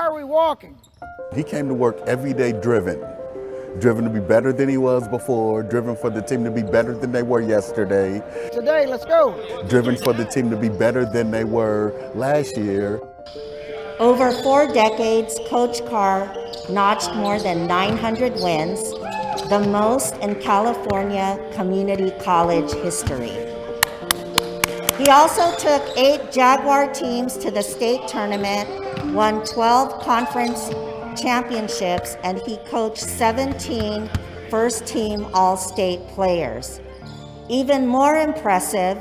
Why are we walking? He came to work every day driven to be better than he was before, driven for the team to be better than they were yesterday. Today, let's go. Driven for the team to be better than they were last year. Over 4 decades, Coach Carr notched more than 900 wins, the most in California community college history. He also took 8 Jaguar teams to the state tournament, won 12 conference championships, and he coached 17 first-team All-State players. Even more impressive,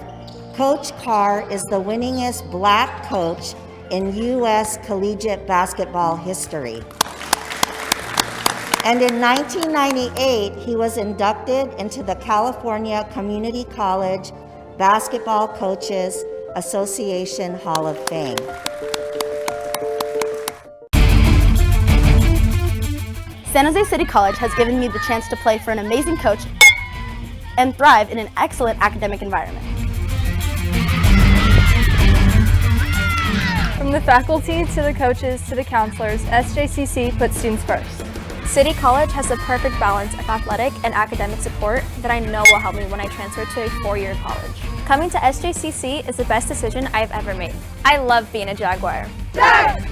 Coach Carr is the winningest Black coach in U.S. collegiate basketball history. And in 1998, he was inducted into the California Community College Basketball Coaches Association Hall of Fame. San Jose City College has given me the chance to play for an amazing coach and thrive in an excellent academic environment. From the faculty to the coaches to the counselors, SJCC puts students first. City College has the perfect balance of athletic and academic support that I know will help me when I transfer to a 4-year college. Coming to SJCC is the best decision I've ever made. I love being a Jaguar. Jag!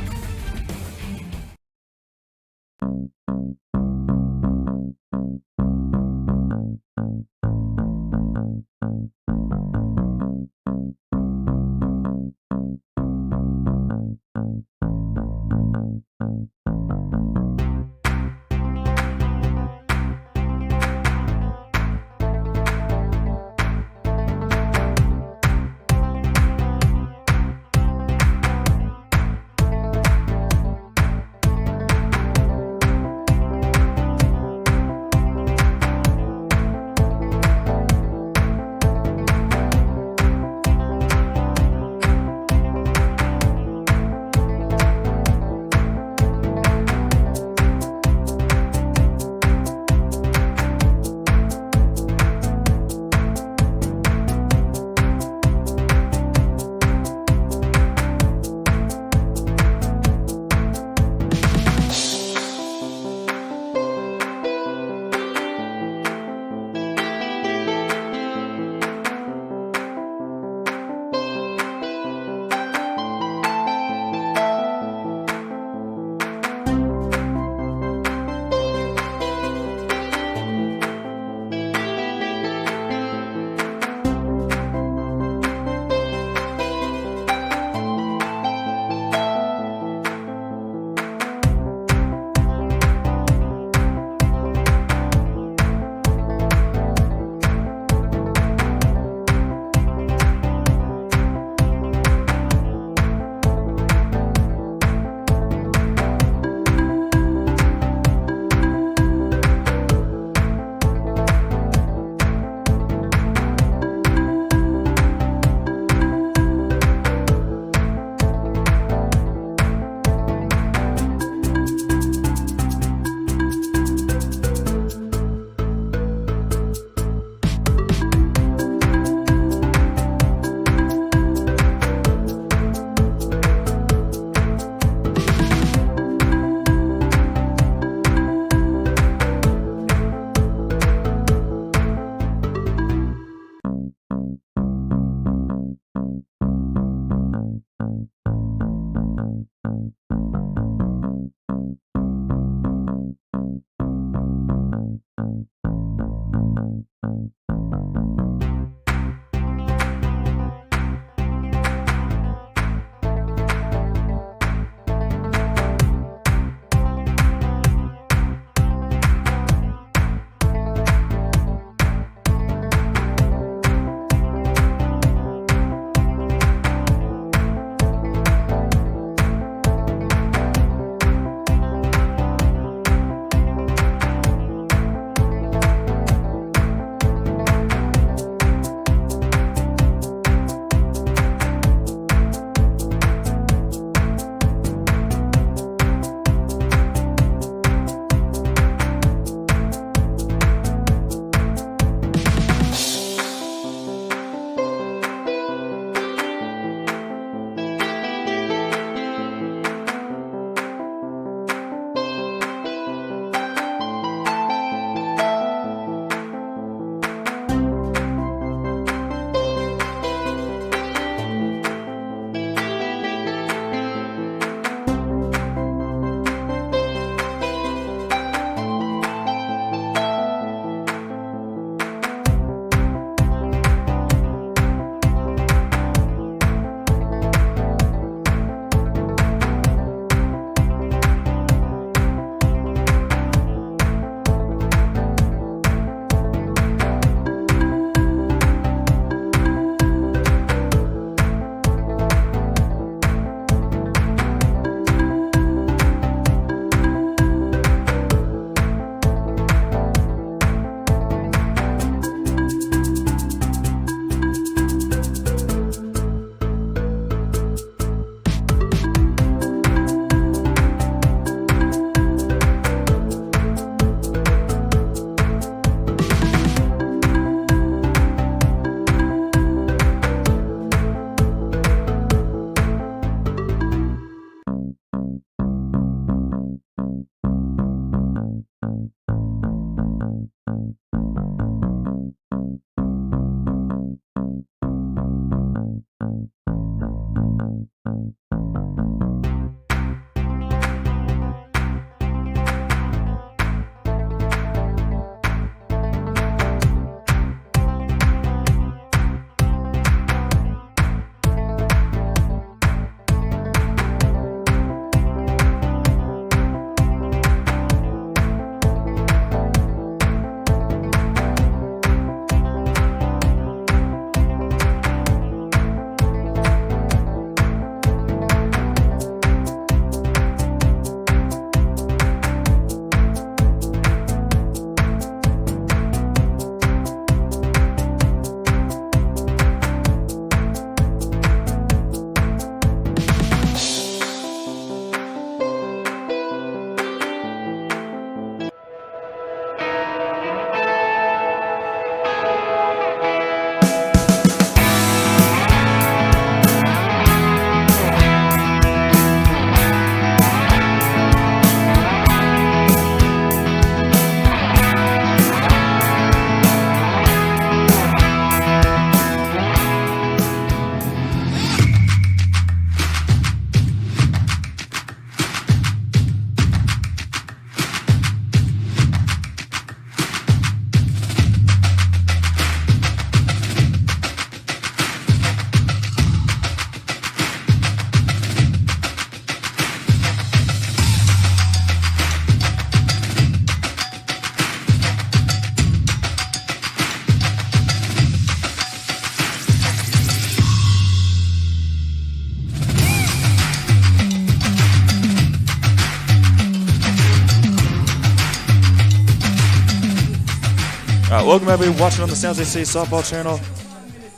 Welcome everybody watching on the San Jose softball channel.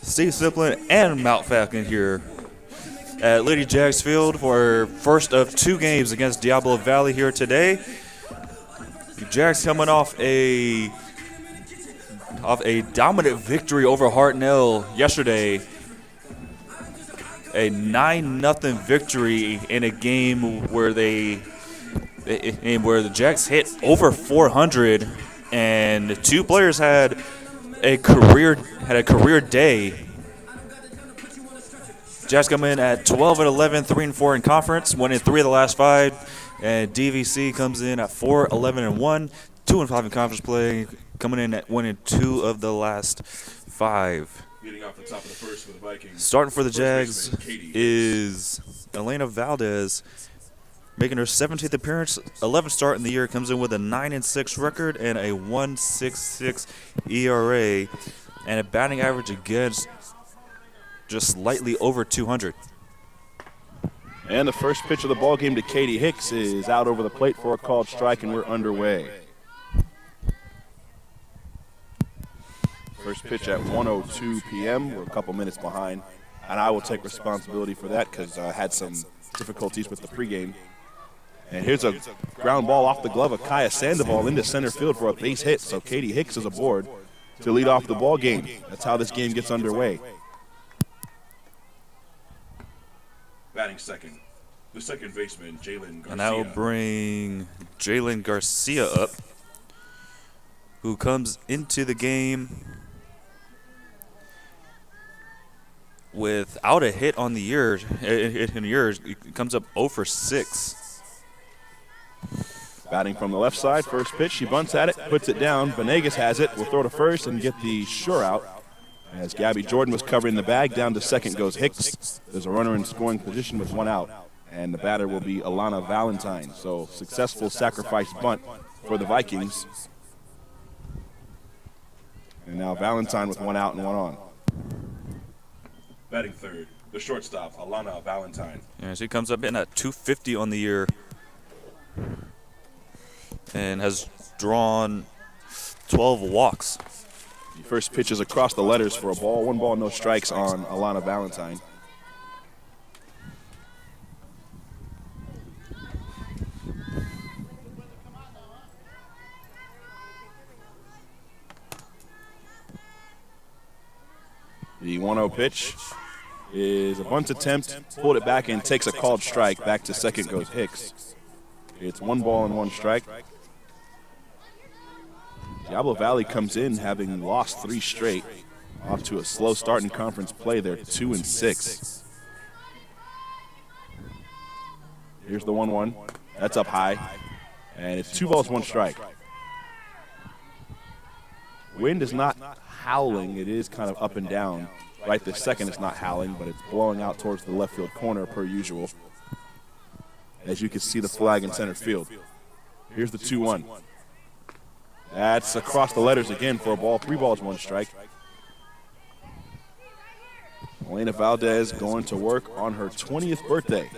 Steve Sciplin and Mount Falcon here at LadyJag's field for first of 2 games against Diablo Valley here today. The Jags coming off a dominant victory over Hartnell yesterday. A 9-0 victory in a game where the Jags hit over 400. And 2 players had a career day. Jags come in at 12-11, 3-4 in conference, winning 3 of the last 5. And DVC comes in at 4-11-1, 2-5 in conference play, coming in at winning 2 of the last 5. Leading off the top of the first for the Vikings. Starting for the Jags is Elena Valdez, making her 17th appearance, 11th start in the year, comes in with a 9-6 record and a 1.66 ERA, and a batting average against just slightly over 200. And the first pitch of the ball game to Katie Hicks is out over the plate for a called strike, and we're underway. First pitch at 1:02 p.m. We're a couple minutes behind, and I will take responsibility for that because I had some difficulties with the pregame. And here's a ground ball off the glove of Kaya Sandoval into center field for a base hit. So Katie Hicks is aboard to lead off the ball game. That's how this game gets underway. Batting second, the second baseman, Jalen Garcia. And that will bring Jalen Garcia up, who comes into the game without a hit on the year. It comes up 0 for 6. Batting from the left side, first pitch, she bunts at it, puts it down. Venegas has it, will throw to first and get the sure out. As Gabby Jordan was covering the bag, down to second goes Hicks. There's a runner in scoring position with 1 out, and the batter will be Alana Valentine. So successful sacrifice bunt for the Vikings. And now Valentine with 1 out and 1 on. Batting third, the shortstop, Alana Valentine. Yeah, she comes up in at 250 on the year and has drawn 12 walks. The first pitch is across the letters for a ball. 1 ball, no strikes on Alana Valentine. The 1-0 pitch is a bunt attempt, pulled it back and takes a called strike. Back to second goes Hicks. It's 1 ball and 1 strike. Diablo Valley comes in having lost 3 straight. Off to a slow start in conference play. They're 2-6. Here's the 1-1. That's up high. And it's 2 balls, 1 strike. Wind is not howling. It is kind of up and down. Right this second it's not howling, but it's blowing out towards the left field corner per usual. As you can see the flag in center field. Here's the 2-1. That's across the letters again for a ball. 3 balls, 1 strike. Elena Valdez going to work on her 20th birthday.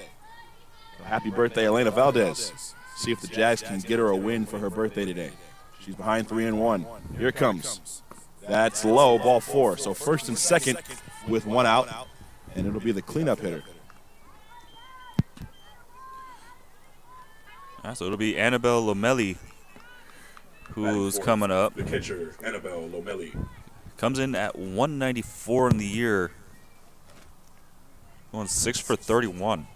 So happy birthday, Elena Valdez. See if the Jags can get her a win for her birthday today. She's behind 3-1. Here it comes. That's low, ball 4. So first and second with 1 out, and it'll be the cleanup hitter. So it'll be Annabelle Lomelli who's coming up. The catcher, Annabelle Lomelli. Comes in at 194 in the year. Going 6 for 31.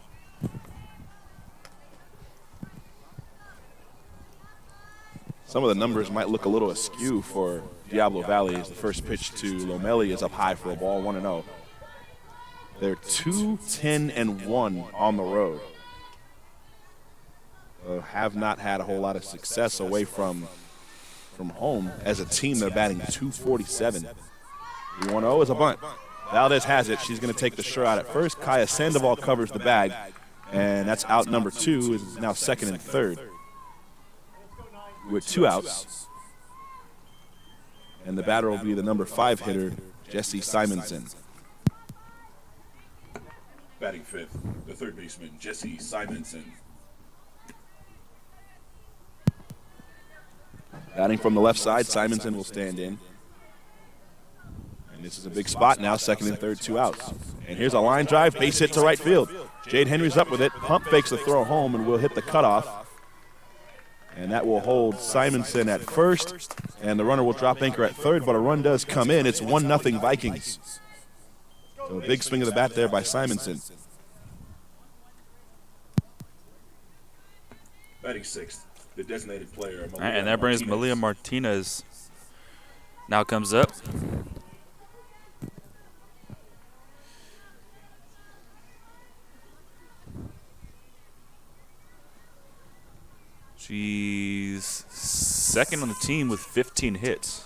Some of the numbers might look a little askew for Diablo Valley as the first pitch to Lomelli is up high for a ball, 1-0. They're 2-10-1 on the road. Have not had a whole lot of success away from home. As a team, they're batting 247. The 1-0 is a bunt. Valdez has it. She's going to take the sure out at first. Kaya Sandoval covers the bag, and that's out number 2. Is now second and third with 2 outs. And the batter will be the number 5 hitter, Jesse Simonson. Batting fifth, the third baseman, Jesse Simonson. Batting from the left side, Simonson will stand in. And this is a big spot now, second and third, 2 outs. And here's a line drive, base hit to right field. Jade Henry's up with it, pump fakes the throw home and will hit the cutoff. And that will hold Simonson at first, and the runner will drop anchor at third, but a run does come in. It's 1-0 Vikings. So a big swing of the bat there by Simonson. Batting sixth, the designated player. All right, and that brings Malia Martinez. Now comes up. She's second on the team with 15 hits.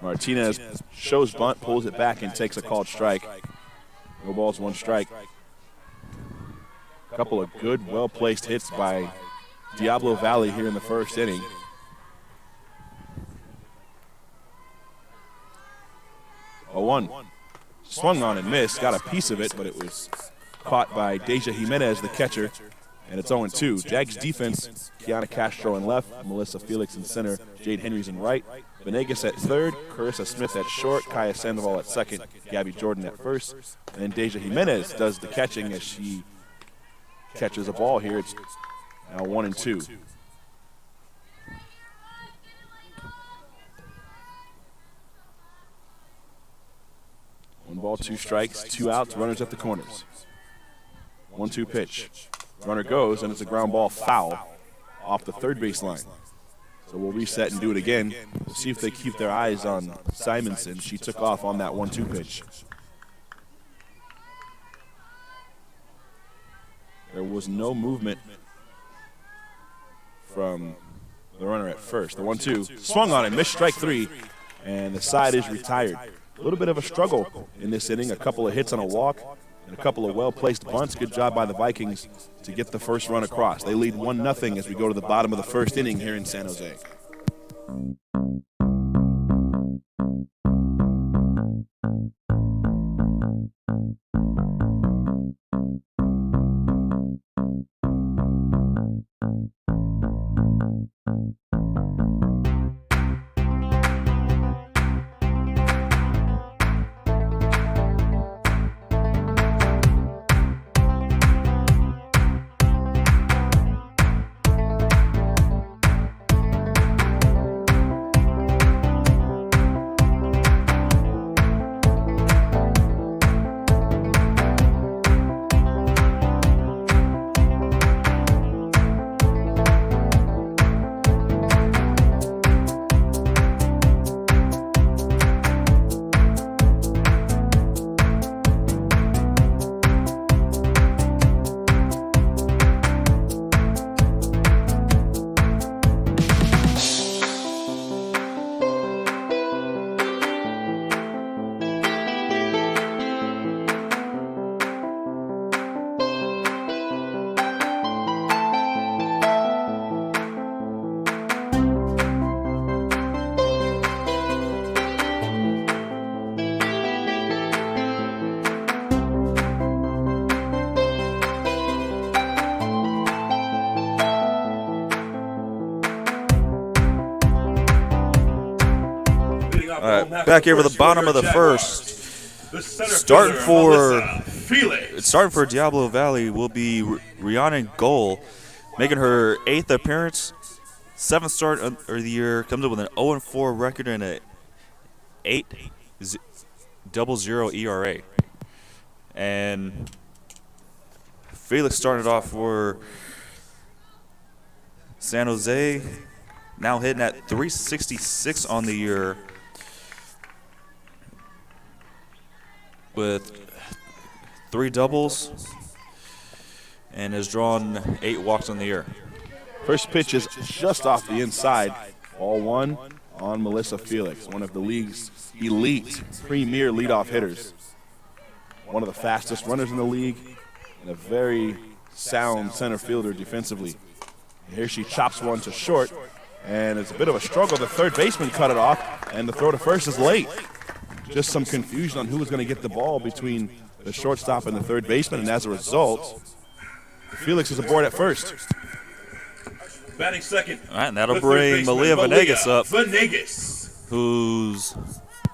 Martinez shows bunt, pulls it back, and takes a called strike. No balls, 1 strike. A couple of good, well-placed hits by Diablo Valley here in the first inning. A 1. Swung on and missed, got a piece of it, but it was caught by Deja Jimenez, the catcher, and it's 0-2. Jags defense, Kiana Castro in left, Melissa Felix in center, Jade Henry's in right, Venegas at third, Carissa Smith at short, Kaya Sandoval at second, Gabby Jordan at first, and then Deja Jimenez does the catching as she catches a ball here. It's now 1-2. One ball, 2 strikes, 2 outs, runners at the corners. 1-2 pitch. Runner goes, and it's a ground ball foul off the third base line. So we'll reset and do it again. We'll see if they keep their eyes on Simonson. She took off on that 1-2 pitch. There was no movement from the runner at first. The 1-2 swung on it, missed strike 3, and the side is retired. A little bit of a struggle in this inning, a couple of hits on a walk and a couple of well-placed bunts. Good job by the Vikings to get the first run across. They lead 1-0 as we go to the bottom of the first inning here in San Jose. Back here for the bottom of the first. Starting for Diablo Valley will be Rihanna in goal, making her 8th appearance, 7th start of the year. Comes up with an 0-4 record and a 8.00 ERA. And Felix started off for San Jose, now hitting at 366 on the year, with 3 doubles and has drawn 8 walks on the year. First pitch is just off the inside. Ball 1 on Melissa Felix, one of the league's elite premier leadoff hitters. One of the fastest runners in the league and a very sound center fielder defensively. And here she chops one to short, and it's a bit of a struggle. The third baseman cut it off, and the throw to first is late. Just some confusion on who was going to get the ball between the shortstop and the third baseman, and as a result, Felix is aboard at first. Batting second. All right, and that'll the bring third baseman, Malia Venegas up, Venegas. who's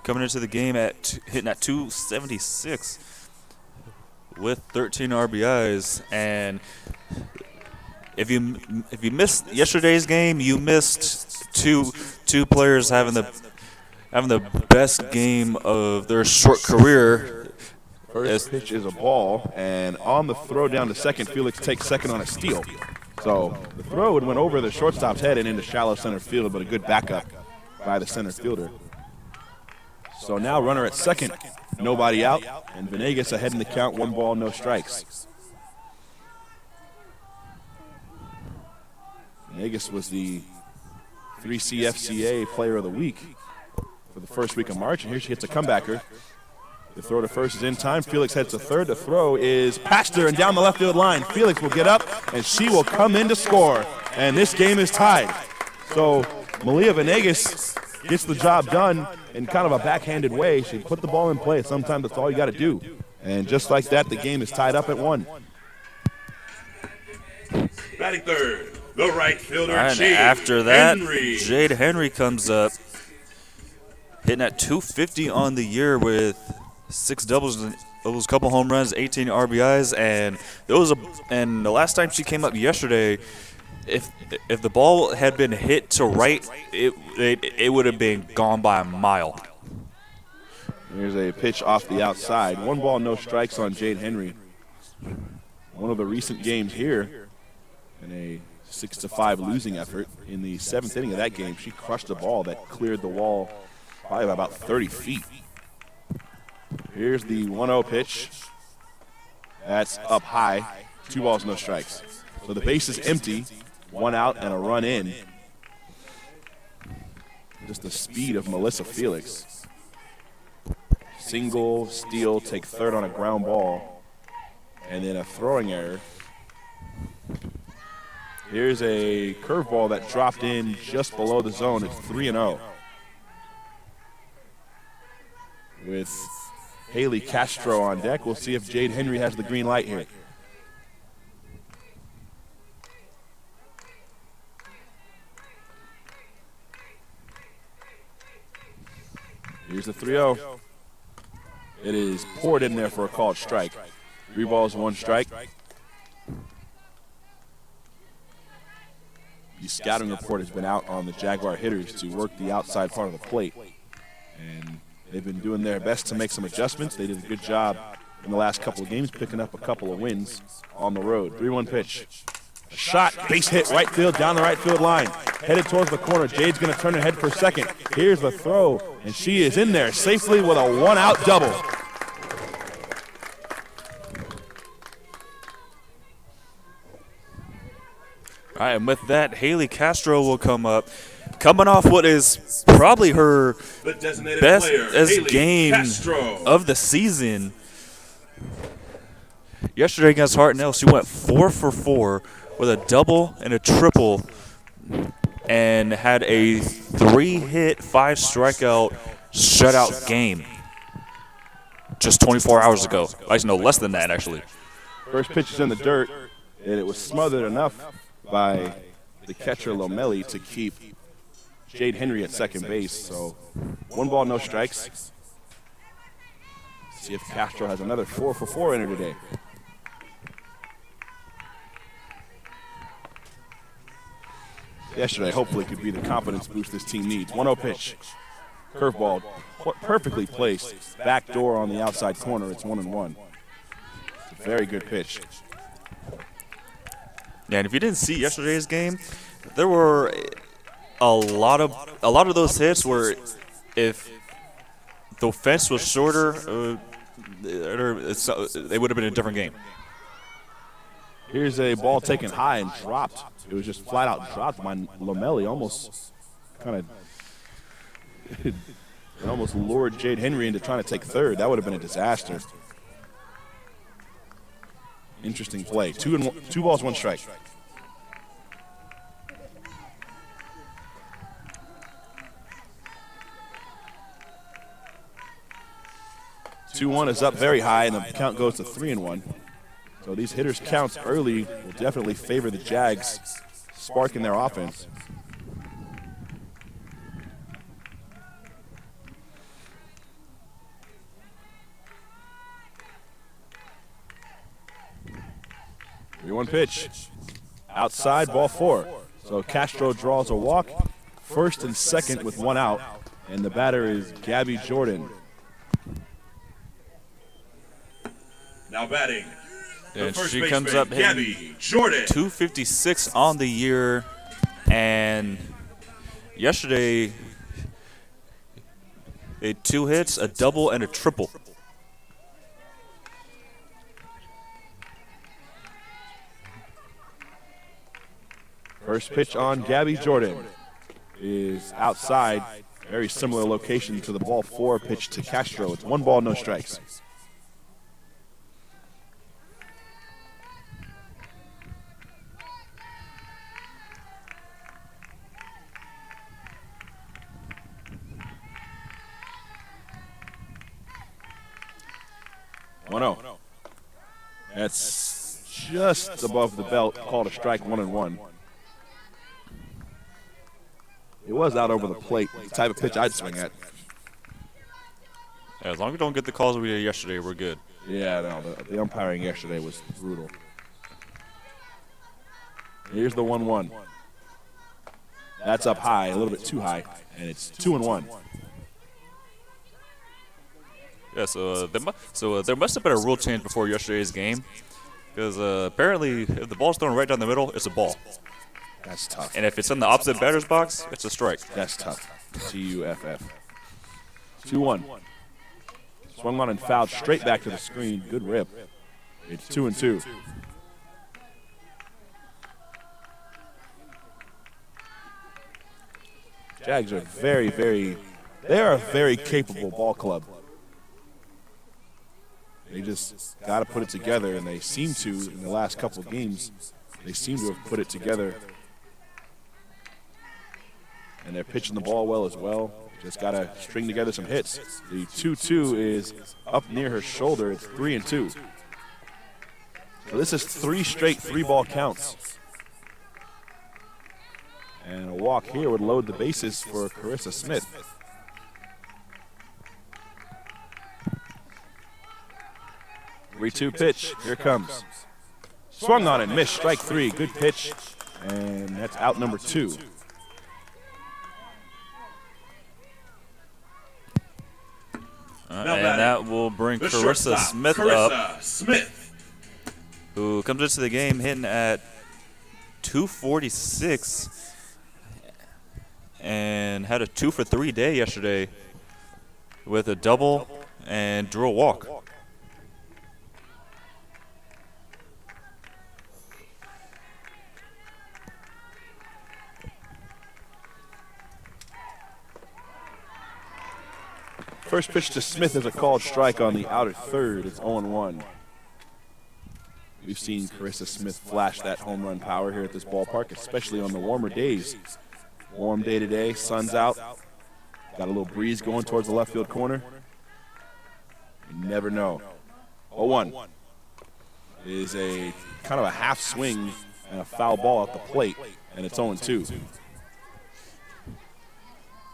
coming into the game hitting at 276 with 13 RBIs. And if you missed yesterday's game, you missed two players having the best game of their short career. First pitch is a ball, and on the throw down to second, Felix takes second on a steal. So the throw went over the shortstop's head and into shallow center field, but a good backup by the center fielder. So now runner at second, nobody out, and Venegas ahead in the count, 1 ball, no strikes. Venegas was the 3C FCA Player of the Week for the first week of March, and here she hits a comebacker. The throw to first is in time. Felix heads to third. The throw is past her and down the left field line. Felix will get up, and she will come in to score. And this game is tied. So Malia Venegas gets the job done in kind of a backhanded way. She put the ball in play. Sometimes that's all you got to do. And just like that, the game is tied up at 1. Batting third, the right fielder, And Jade after that, Henry. Jade Henry comes up, hitting at 250 on the year with 6 doubles, a couple home runs, 18 RBIs, and the last time she came up yesterday, if the ball had been hit to right, it would have been gone by a mile. Here's a pitch off the outside. 1 ball, no strikes on Jade Henry. One of the recent games here in a 6-5 losing effort. In the 7th inning of that game, she crushed a ball that cleared the wall probably by about 30 feet. Here's the 1-0 pitch. That's up high. 2 balls, no strikes. So the base is empty. 1 out and a run in. Just the speed of Melissa Felix. Single, steal, take third on a ground ball, and then a throwing error. Here's a curveball that dropped in just below the zone. It's 3-0. With Haley Castro on deck, we'll see if Jade Henry has the green light here. Here's the 3-0. It is poured in there for a called strike. 3 balls, 1 strike. The scouting report has been out on the Jaguar hitters to work the outside part of the plate. And they've been doing their best to make some adjustments. They did a good job in the last couple of games, picking up a couple of wins on the road. 3-1 pitch. A shot, base hit, right field, down the right field line. Headed towards the corner. Jade's going to turn her head for second. Here's the throw, and she is in there safely with a 1-out double. All right, and with that, Haley Castro will come up, coming off what is probably her best game Castro of the season. Yesterday against Hartnell, she went 4 for 4 with a double and a triple, and had a 3-hit, 5-strikeout shutout game just 24 hours ago. Actually, no, less than that, actually. First pitch is in the dirt, and it was smothered enough by the catcher Lomelli to keep Jade Henry at second base. So 1 ball, no strikes. See if Castro has another 4 for 4 in her today. Yesterday, hopefully, could be the confidence boost this team needs. 1-0 pitch. Curveball, perfectly placed. Back door on the outside corner. It's 1-1. It's a very good pitch. Yeah, and if you didn't see yesterday's game, there were a lot of those hits where if the fence was shorter, they would have been a different game. Here's a ball taken high and dropped. It was just flat out dropped by Lomelli. Almost kind of it almost lured Jade Henry into trying to take third. That would have been a disaster. Interesting play. 2 balls, 1 strike. Two-1 is up very high, and the count goes to 3-1. So these hitters' counts early will definitely favor the Jags, sparking their offense. One pitch. Outside, ball 4. So Castro draws a walk, first and second with 1 out, and the batter is Gabby Jordan. Now batting. And first she baseman, comes up hitting Gabby Jordan. 256 on the year, and yesterday, 2 hits, a double, and a triple. First pitch on Gabby Jordan is outside, very similar location to the ball 4 pitch to Castro. It's 1 ball, no strikes. That's just above the belt, called a strike, 1-1. It was out over the plate, the type of pitch I'd swing at. As long as we don't get the calls we did yesterday, we're good. Yeah, no, the umpiring yesterday was brutal. Here's the 1-1. That's up high, a little bit too high, and it's 2-1. Yeah, so there must have been a rule change before yesterday's game, because apparently if the ball's thrown right down the middle, it's a ball. That's tough. And if it's in the opposite batter's box, it's a strike. That's tough. TUFF. 2-1. Swung on and fouled straight back to the screen. Good rip. It's 2-2. Jags are they are a very capable ball club. They just got to put it together, and they seem to in the last couple of games. They seem to have put it together. And they're pitching the ball well as well. Just got to string together some hits. The 2-2 is up near her shoulder. It's 3-2. So this is 3 straight 3-ball counts. And a walk here would load the bases for Carissa Smith. Three-2 pitch. Here it comes. Swung on and missed. Strike 3. Good pitch. And that's out number 2. And that will bring Carissa Smith up, who comes into the game hitting at 246 and had a 2-for-3 day yesterday with a double and drew a walk. First pitch to Smith is a called strike on the outer third. It's 0-1. We've seen Carissa Smith flash that home run power here at this ballpark, especially on the warmer days. Warm day today, sun's out. Got a little breeze going towards the left field corner. You never know. 0-1 is a kind of a half swing and a foul ball at the plate, and it's 0-2.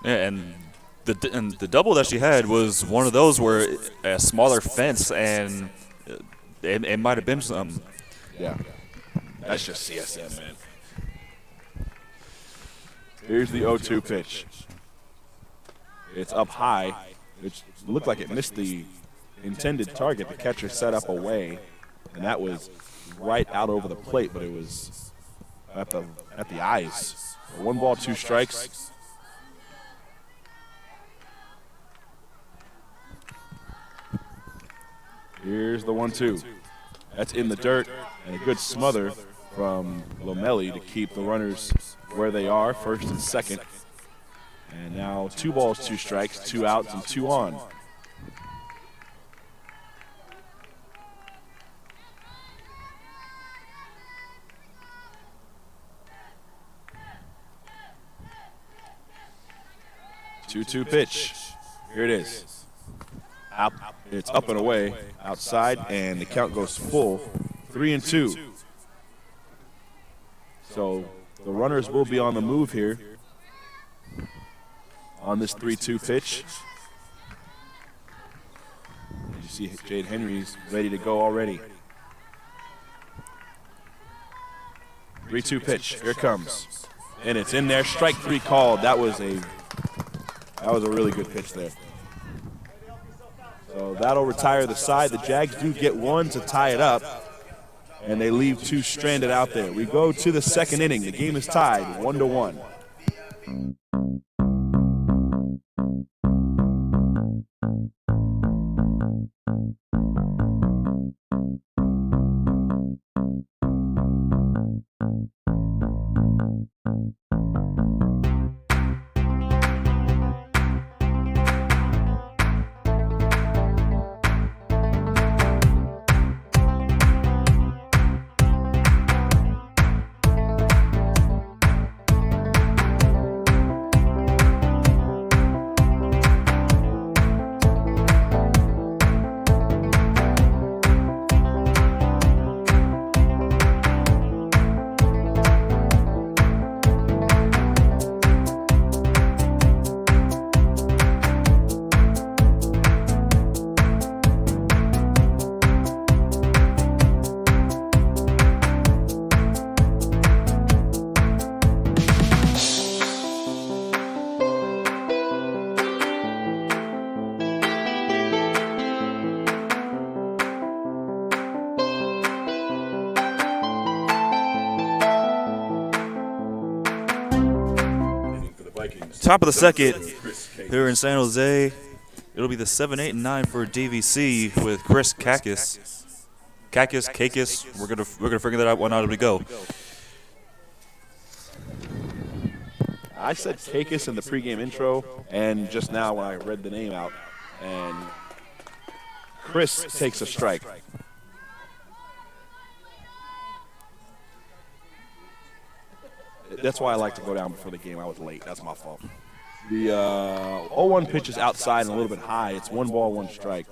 Yeah, and the double that she had was one of those where a smaller fence, and it might have been something. Yeah, that's just CSM, man. Here's the 0-2 pitch. It's up high. It looked like it missed the intended target. The catcher set up away, and that was right out over the plate, but it was at the eyes. 1 ball, 2 strikes. Here's the 1-2. That's in the dirt, and a good smother from Lomelli to keep the runners where they are, first and second. And now 2 balls, 2 strikes, 2 outs, and 2 on. Two-two pitch. Here it is. It's up and away, outside, and the count goes full 3-2. So the runners will be on the move here on this 3-2 pitch. You see Jade Henry's ready to go already. 3-2 pitch. Here it comes. And it's in there. Strike 3 called. That was a really good pitch there. So that'll retire the side. The Jags do get one to tie it up, and they leave 2 stranded out there. We go to the second inning. The game is tied 1-1. Top of the second here in San Jose. It'll be the 7, 8, and 9 for DVC with Chris Kakis. Kakis. We're gonna figure that out one out as we go. I said Kakis in the pregame intro, and just now when I read the name out, and Chris takes a strike. That's why I like to go down before the game. I was late. That's my fault. The 0-1 pitch is outside and a little bit high. It's 1 ball, 1 strike.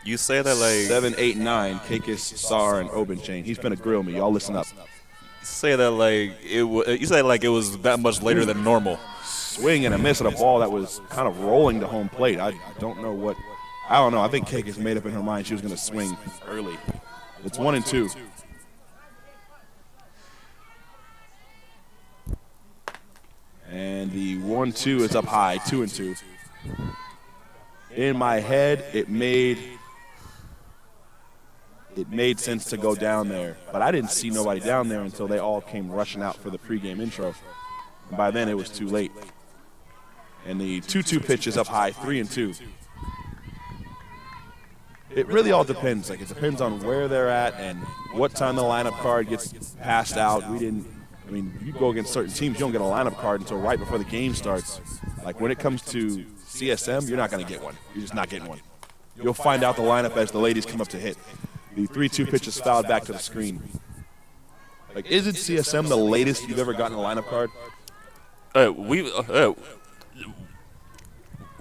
You say that like 7, 8, 9. Kakis, Sar, and Obenchain. He's gonna grill me. Y'all listen up. Say that like you say like it was that much later than normal. Swing and a miss at a ball that was kind of rolling to home plate. I don't know what. I don't know. I think Kakis made up in her mind she was gonna swing early. It's 1-2. And the 1-2 is up high, 2-2. In my head, it made sense to go down there, but I didn't see nobody down there until they all came rushing out for the pregame intro. And by then, it was too late. And the 2-2 pitch is up high, 3-2. It really all depends. Like, it depends on where they're at and what time the lineup card gets passed out. You go against certain teams, you don't get a lineup card until right before the game starts. Like when it comes to CSM, you're not going to get one. You're just not getting one. You'll find out the lineup as the ladies come up to hit. The 3-2 pitch is fouled back to the screen. Like, isn't CSM the latest you've ever gotten a lineup card?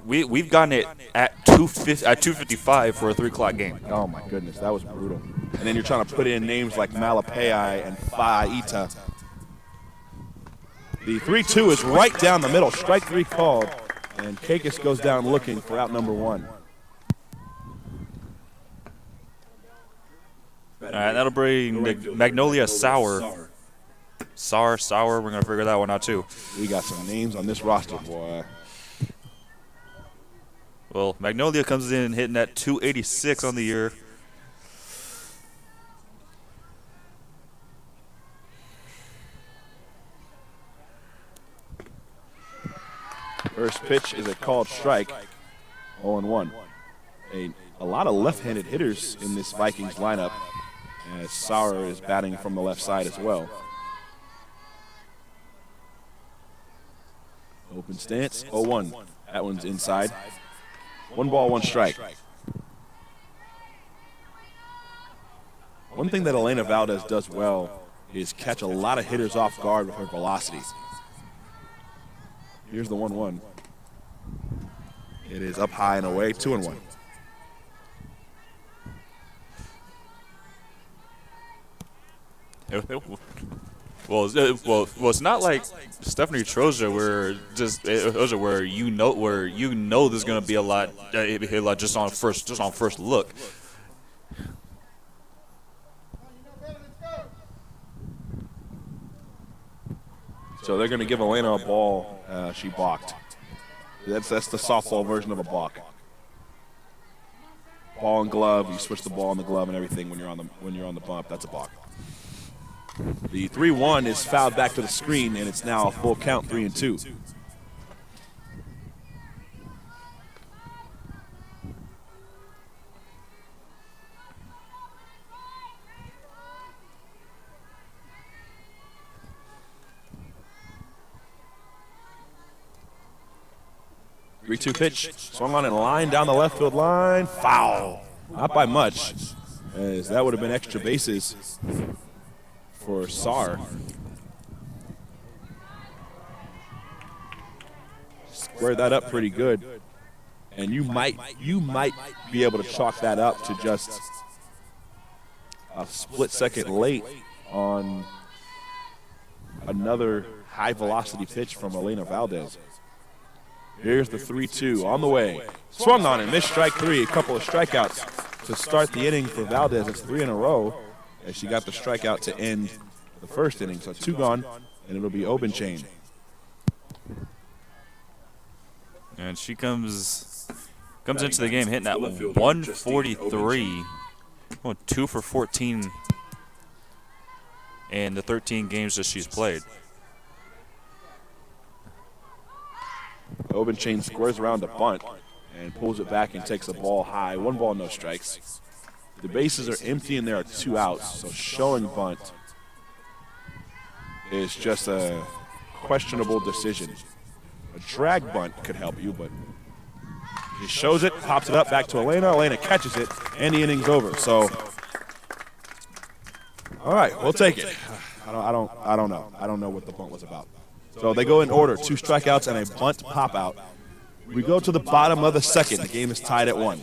We've gotten it at 2:55 for a 3 o'clock game. Oh my goodness, that was brutal. And then you're trying to put in names like Malapei and Fa'aita. The 3-2 is right down the middle. Strike 3 called. And Kakis goes down looking for out number 1. All right, that'll bring Magnolia Sour. Sour. We're going to figure that one out, too. We got some names on this roster, boy. Well, Magnolia comes in hitting at 286 on the year. First pitch is a called strike, 0-1. A lot of left-handed hitters in this Vikings lineup, as Sauer is batting from the left side as well. Open stance, 0-1. That one's inside. 1 ball, 1 strike. One thing that Elena Valdez does well is catch a lot of hitters off guard with her velocity. Here's the 1-1. It is up high and away, 2-1. Well, it's not like Stephanie Troja where you know there's gonna be a lot just on first look. So they're going to give Elena a ball. She balked. That's the softball version of a balk. Ball and glove. You switch the ball and the glove and everything when you're on the bump. That's a balk. The 3-1 is fouled back to the screen, and it's now a full count, 3-2. Three-two pitch, swung on and line down the left field line, foul. Not by much, as that would have been extra bases for Sar. Squared that up pretty good, and you might be able to chalk that up to just a split second late on another high velocity pitch from Elena Valdez. Here's the 3-2 on the way. Swung on and missed strike three. A couple of strikeouts to start the inning for Valdez. It's 3 in a row as she got the strikeout to end the first inning. So 2 gone, and it'll be Obenchain. And she comes into the game hitting at 143. Going 2 for 14 in the 13 games that she's played. Obenchain squares around a bunt and pulls it back and takes a ball high. 1 ball, no strikes. The bases are empty and there are 2 outs, so showing bunt is just a questionable decision. A drag bunt could help you, but he shows it, pops it up back to Elena. Elena catches it, and the inning's over. So, all right, we'll take it. I don't know. I don't know what the bunt was about. So they go in order, 2 strikeouts and a bunt pop out. We go to the bottom of the second. The game is tied at 1.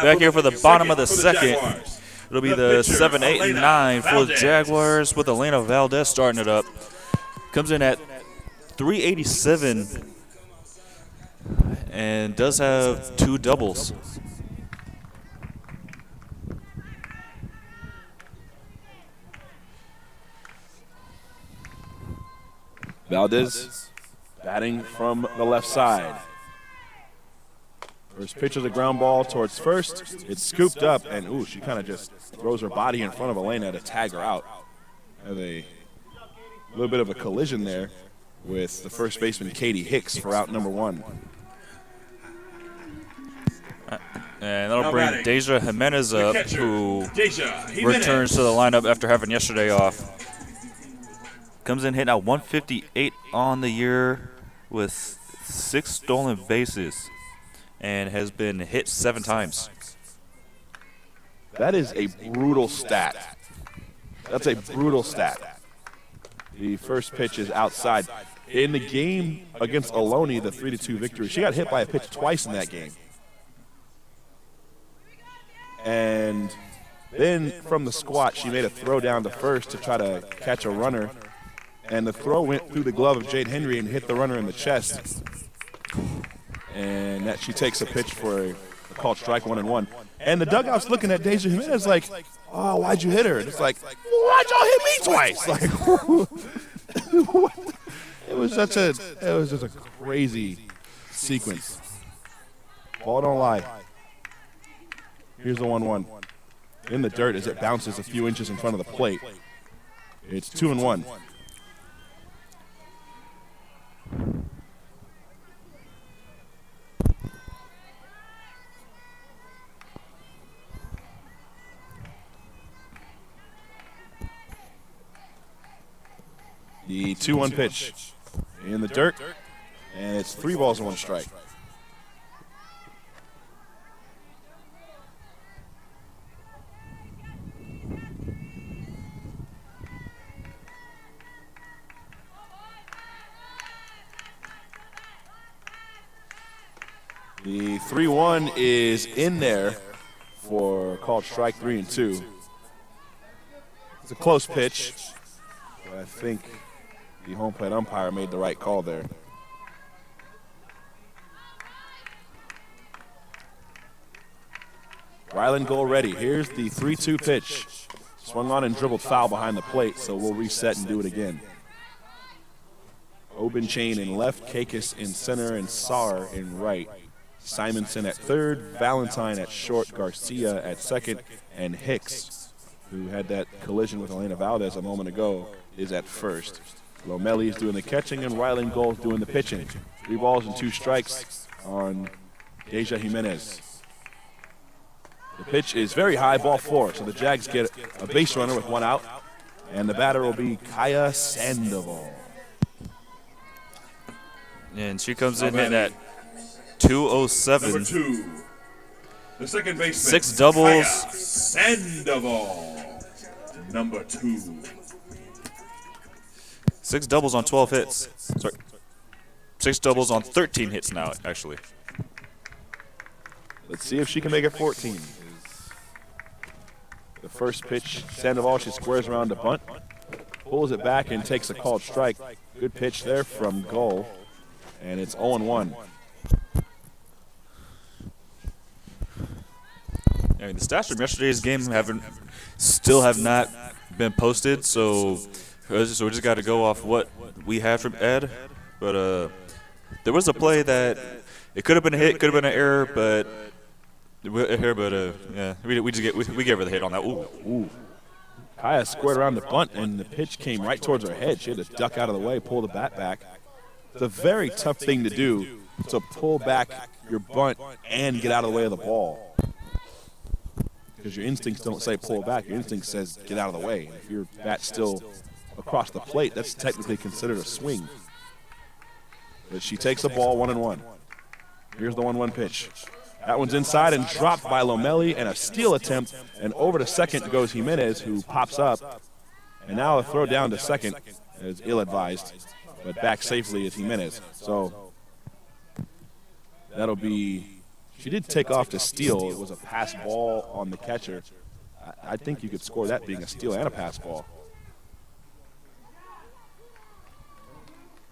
Back here for the bottom of the second. It'll be the 7, 8, and 9 for the Jaguars with Elena Valdez starting it up. Comes in at 387 and does have 2 doubles. Valdez batting from the left side. First pitch is a ground ball towards first. It's scooped up, and ooh, she kind of just throws her body in front of Elena to tag her out. Have a little bit of a collision there with the first baseman, Katie Hicks, for out number 1. And that'll bring Deja Jimenez up, who returns to the lineup after having yesterday off. Comes in hitting at 158 on the year with 6 stolen bases and has been hit 7 times. That is a brutal stat. That's a brutal stat. The first pitch is outside. In the game against Ohlone, the 3-2 victory, she got hit by a pitch twice in that game. And Then from the squat, she made a throw down to first to try to catch a runner. And the throw went through the glove of Jade Henry and hit the runner in the chest. And that she takes a pitch for a called strike 1-1. And the dugout's looking at Deja Jimenez like, oh, why'd you hit her? And it's like, why'd y'all hit me twice? Like, it was just a crazy sequence. Ball don't lie. Here's the 1-1. In the dirt as it bounces a few inches in front of the plate. It's 2-1. The 2-1 pitch in the dirt, and it's 3 balls and 1 strike. The 3-1 is in there for called strike 3 and 2. It's a close pitch, but I think the home plate umpire made the right call there. Ryland goal ready. Here's the 3-2 pitch. Swung on and dribbled foul behind the plate, so we'll reset and do it again. Obenchain in left, Kakis in center, and Saar in right. Simonson at third, Valentine at short, Garcia at second, and Hicks, who had that collision with Elena Valdez a moment ago, is at first. Lomelli is doing the catching, and Ryland Gold is doing the pitching. 3 balls and 2 strikes on Deja Jimenez. The pitch is very high, ball 4, so the Jags get a base runner with 1 out, and the batter will be Kaya Sandoval. And she comes in at 207. Number 2, the second baseman. 6 doubles. Kaya Sandoval. Number 2. 6 doubles on 12 hits. Sorry. 6 doubles on 13 hits now, actually. Let's see if she can make it 14. The first pitch, Sandoval, she squares around to bunt, pulls it back and takes a called strike. Good pitch there from Gull, and it's 0-1. I mean, the stats from yesterday's game still have not been posted, so we just got to go off what we had from Ed. But there was a play that it could have been a hit, could have been an error, but yeah, we gave her the hit on that. Ooh. Kaya squared around the bunt, and the pitch came right towards her head. She had to duck out of the way, pull the bat back. It's a very tough thing to do, to pull back your bunt and get out of the way of the ball. Because your instincts don't say pull back. Your instinct says get out of the way. If your bat's still across the plate, that's technically considered a swing. But she takes the ball 1-1. Here's the 1-1 pitch. That one's inside and dropped by Lomelli, and a steal attempt. And over to second goes Jimenez, who pops up. And now a throw down to second is ill-advised. But back safely is Jimenez. So that'll be... She did take off to steal. It was a pass ball on the catcher. I think you could score that being a steal and a pass ball.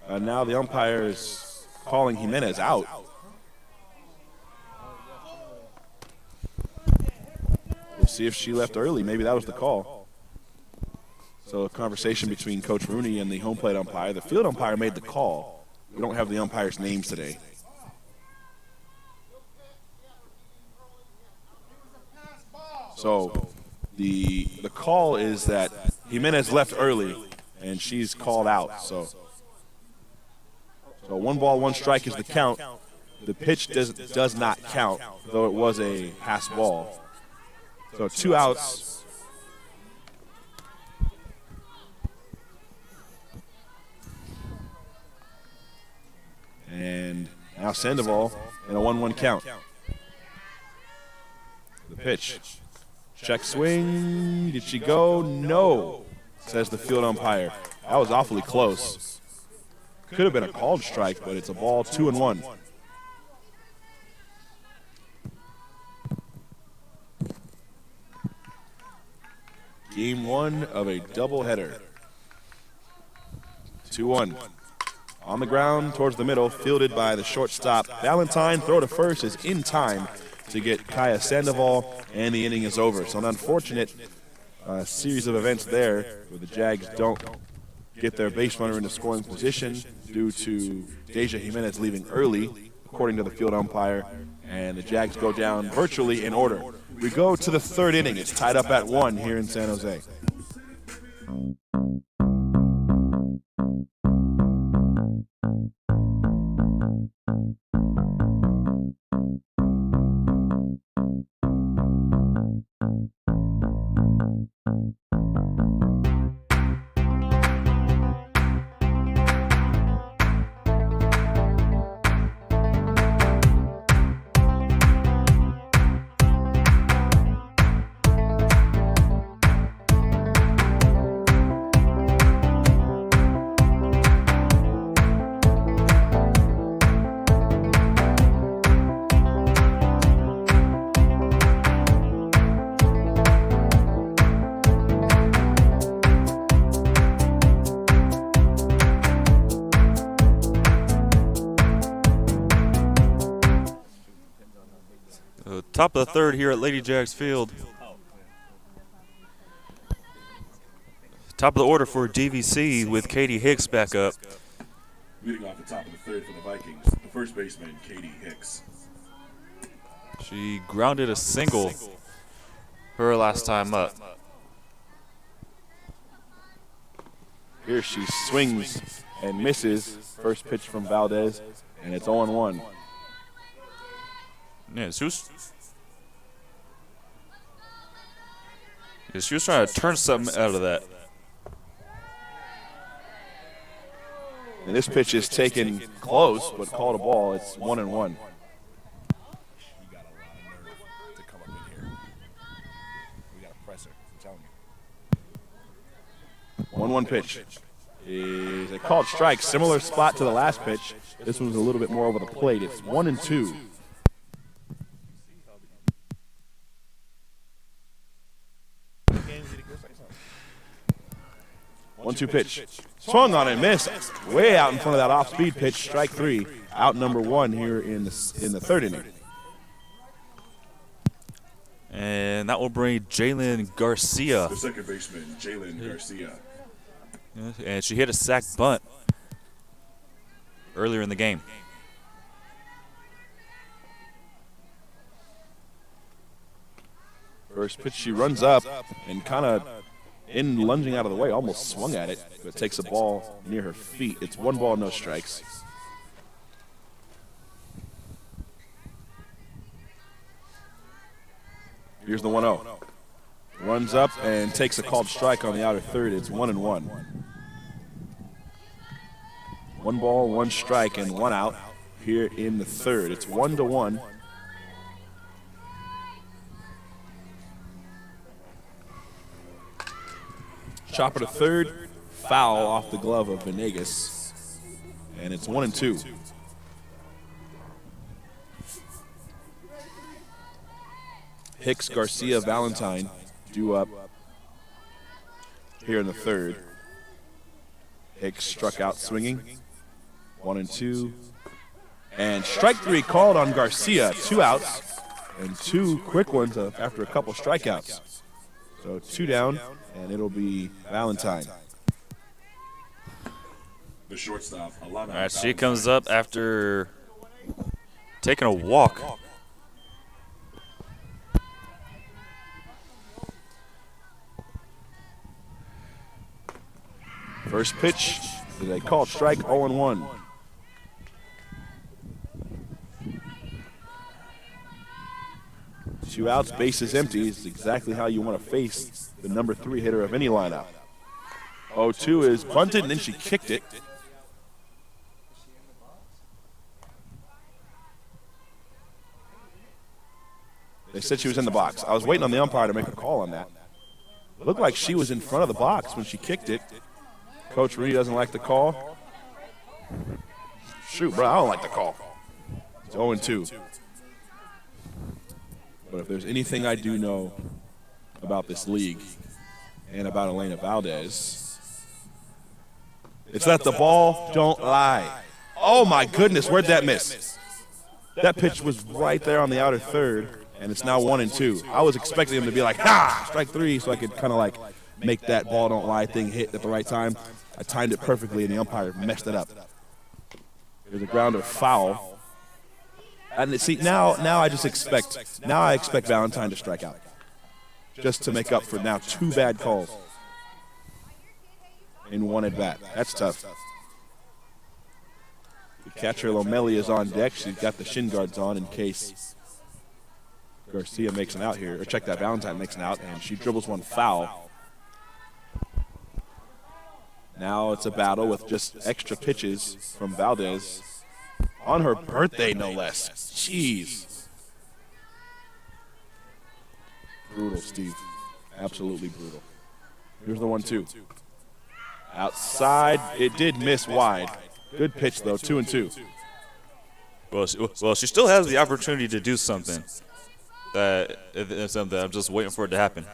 Now the umpire is calling Jimenez out. We'll see if she left early. Maybe that was the call. So a conversation between Coach Rooney and the home plate umpire. The field umpire made the call. We don't have the umpires' names today. So the call is that Jimenez left early, and she's called out. So 1 ball, 1 strike is the count. The pitch does not count, though it was a pass ball. So 2 outs. And now Sandoval in a 1-1 count. The pitch. Check swing. Did she go? No, says the field umpire. That was awfully close. Could have been a called strike, but it's a ball, 2-1. Game 1 of a doubleheader. 2-1. On the ground towards the middle, fielded by the shortstop. Valentine, throw to first is in time to get Kaya Sandoval, and the inning is over. So an unfortunate series of events there where the Jags don't get their base runner into scoring position due to Deja Jimenez leaving early, according to the field umpire, and the Jags go down virtually in order. We go to the third inning. It's tied up at 1 here in San Jose. Top of the third here at LadyJag's Field. Top of the order for DVC with Katie Hicks back up. Leading off the top of the third for the Vikings, the first baseman, Katie Hicks. She grounded a single her last time up. Here she swings and misses. First pitch from Valdez, and it's 0-1. Yeah, she was trying to turn something out of that. And this pitch is taken close, but called a ball. It's 1-1. She got a lot of nerve to come up in here. We got to press her, I'm telling you. 1-1 pitch is a called strike. Similar spot to the last pitch. This one's a little bit more over the plate. It's 1-2. One-two pitch. Swung on and missed. Way out in front of that off-speed pitch. Strike 3. Out number 1 here in the third inning. And that will bring Jalen Garcia. The second baseman, Jalen Garcia. And she hit a sac bunt earlier in the game. First pitch, she runs up and kind of in lunging out of the way, almost swung at it, but takes a ball near her feet. It's 1 ball, no strikes. Here's the 1-0. Runs up and takes a called strike on the outer third. It's 1-1. 1 ball, 1 strike, and 1 out here in the third. It's 1-1. Chopper to third, foul off the glove of Venegas, and it's 1-2. Hicks, Garcia, Valentine due up here in the third. Hicks struck out swinging, 1-2. And strike 3 called on Garcia, 2 outs, and 2 quick ones after a couple strikeouts. So 2 down, and it'll be Valentine. The shortstop, Alana. All right, she comes up after taking a walk. First pitch is a called strike, 0-1. Two outs, bases empty is exactly how you want to face the number 3 hitter of any lineup. 0-2 is bunted, and then she kicked it. They said she was in the box. I was waiting on the umpire to make a call on that. It looked like she was in front of the box when she kicked it. Coach Reed doesn't like the call. Shoot, bro, I don't like the call. It's 0-2. But if there's anything I do know about this league, And about Elena Valdez. It's that the ball don't lie. Oh my goodness, where'd that miss? That pitch was right there on the outer third, and it's now 1-2. I was expecting him to be like, strike three, so I could kind of like make that ball don't lie thing hit at the right time. I timed it perfectly, and the umpire messed it up. There's a grounder foul. And see, now I expect Valentine to strike out, just to make up for now 2 bad calls in 1 at bat. That's tough. The catcher Lomeli is on deck. She's got the shin guards on in case Garcia makes an out here, or check that Valentine makes an out, and she dribbles one foul. Now it's a battle with just extra pitches from Valdez on her birthday, no less. Jeez. Brutal, Steve. Absolutely brutal. Here's the 1-2. Outside, it did miss wide. Good pitch, though, 2-2. Well, she still has the opportunity to do something. Something I'm just waiting for it to happen.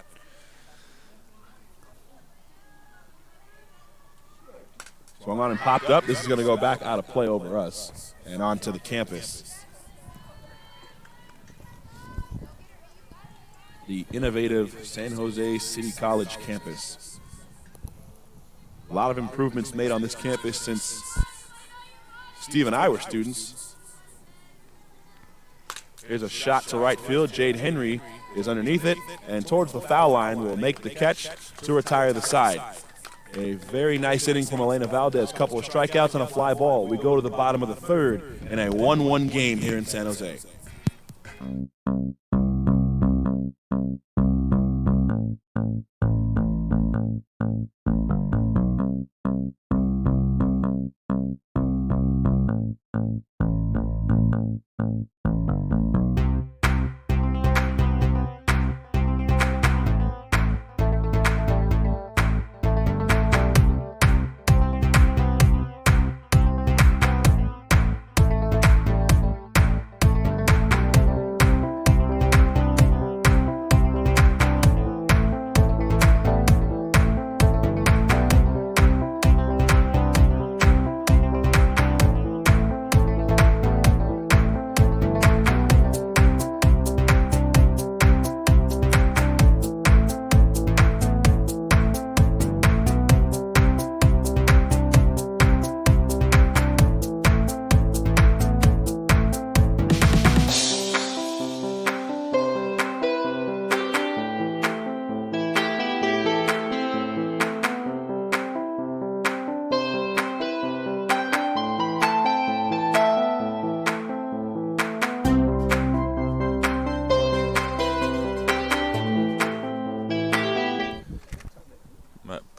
Swung on and popped up. This is going to go back out of play over us and onto the campus. The innovative San Jose City College campus. A lot of improvements made on this campus since Steve and I were students. Here's a shot to right field. Jade Henry is underneath it and towards the foul line will make the catch to retire the side. A very nice inning from Elena Valdez. Couple of strikeouts and a fly ball. We go to the bottom of the third in a 1-1 game here in San Jose.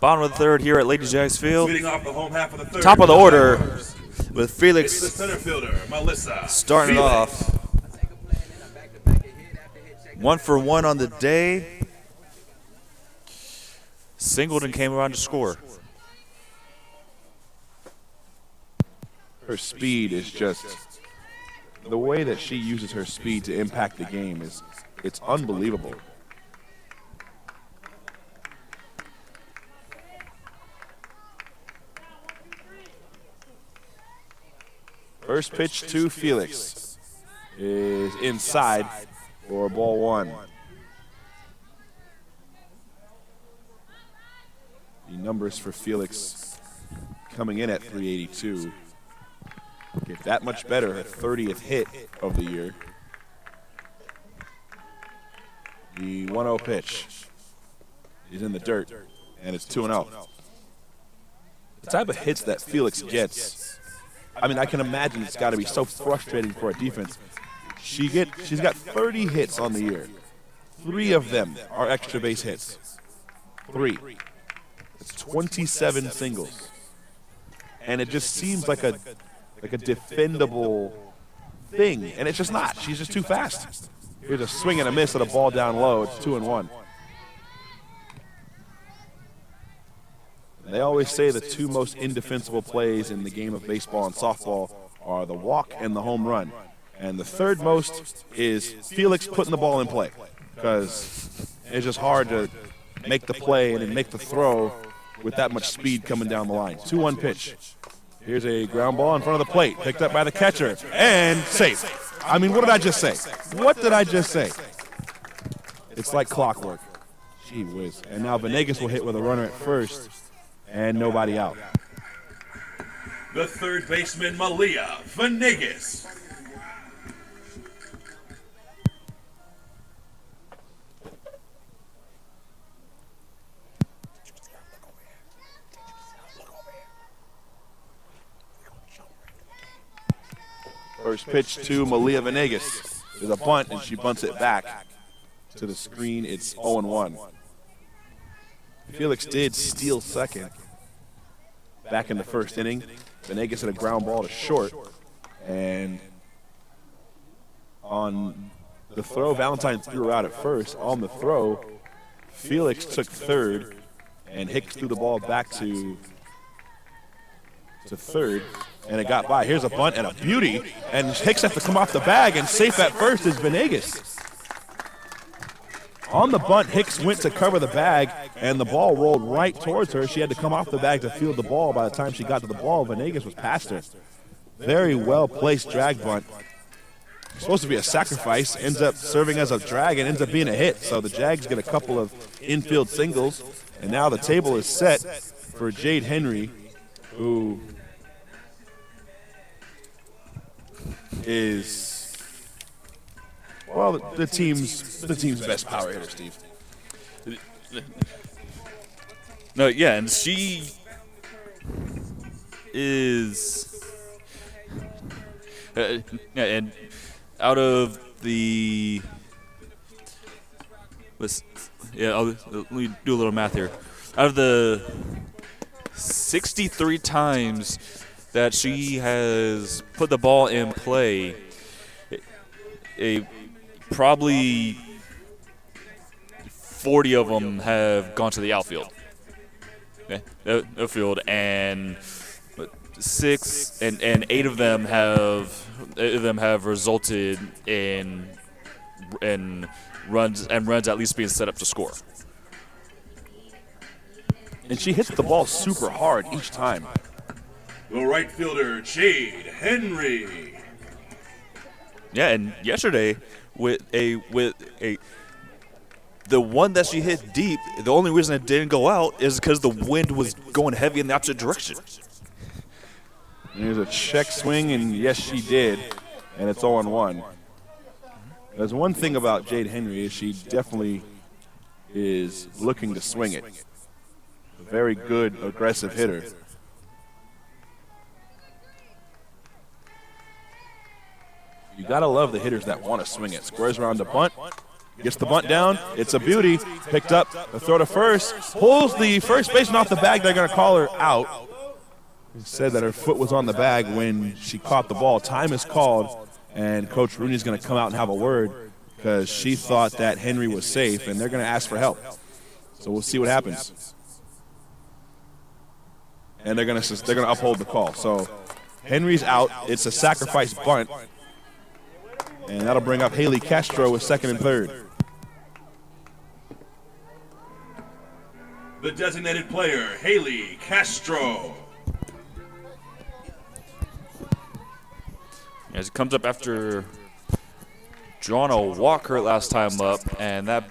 Bottom of the third here at LadyJag's Field. Leading off the home half of the third. Top of the order with Felix the center fielder, Melissa. starting it Felix. off. 1 for 1 on the day. Singleton came around to score. Her speed is just, the way that she uses her speed to impact the game it's unbelievable. First pitch to Felix is inside for ball 1. The numbers for Felix coming in at 382. Get that much better, her 30th hit of the year. The 1-0 pitch is in the dirt, and it's 2-0. The type of hits that Felix gets, I mean, I can imagine it's got to be so frustrating for a defense. She's got 30 hits on the year. 3 of them are extra base hits. 3. It's 27 singles. And it just seems like a defendable thing, and it's just not. She's just too fast. Here's a swing and a miss at a ball down low. It's 2-1. They always say the 2 most indefensible plays in the game of baseball and softball are the walk and the home run. And the third most is Felix putting the ball in play, because it's just hard to make the play and then make the throw with that much speed coming down the line. 2-1 pitch. Here's a ground ball in front of the plate, picked up by the catcher, and safe. I mean, what did I just say? What did I just say? It's like clockwork. Gee whiz. And now Venegas will hit with a runner at first and nobody out. The third baseman, Malia Venegas. First pitch to Malia Venegas is a bunt, and she bunts it back to the screen. It's 0-1. Felix did steal second back in the first inning. Venegas hit a ground ball to short, and on the throw, Valentine threw her out at first. On the throw, Felix took third, and Hicks threw the ball back to third, and it got by. Here's a bunt and a beauty, and Hicks has to come off the bag, and safe at first is Venegas. On the bunt, Hicks went to cover the bag, and the ball rolled right towards her. She had to come off the bag to field the ball. By the time she got to the ball, Venegas was past her. Very well-placed drag bunt. Supposed to be a sacrifice, ends up serving as a drag and ends up being a hit. So the Jags get a couple of infield singles, and now the table is set for Jade Henry, who is, well, the team's best power hitter, Steve. No, yeah, and she is, and out of the, let me do a little math here. Out of the 63 times that she has put the ball in play, probably 40 of them have gone to the outfield. Outfield, and 6 and 8 of them have resulted in runs at least being set up to score. And she hits the ball super hard each time. The right fielder, Jade Henry. Yeah, and yesterday with the one that she hit deep, the only reason it didn't go out is because the wind was going heavy in the opposite direction. There's a check swing, and yes, she did, and it's 0-1. There's one thing about Jade Henry is she definitely is looking to swing it. A very good, aggressive hitter. You gotta love the hitters that want to swing it. Squares around the bunt, gets the bunt down. It's a beauty. Picked up, a throw to first, pulls the first baseman off the bag. They're gonna call her out. It said that her foot was on the bag when she caught the ball. Time is called, and Coach Rooney's gonna come out and have a word because she thought that Henry was safe, and they're gonna ask for help. So we'll see what happens. And they're gonna uphold the call. So Henry's out. It's a sacrifice bunt. And that'll bring up Haley Castro with second and third. The designated player, Haley Castro. As it comes up after drawing a walker last time up, and that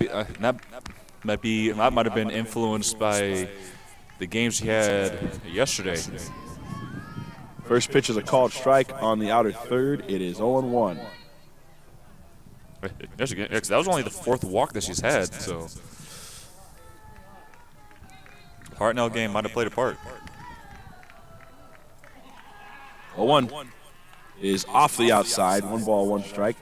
might have been influenced by the game she had yesterday. First pitch is a called strike on the outer third. It is 0-1. That was only the 4th walk that she's had, so Hartnell game might have played a part. 0-1 is off the outside. 1 ball, 1 strike.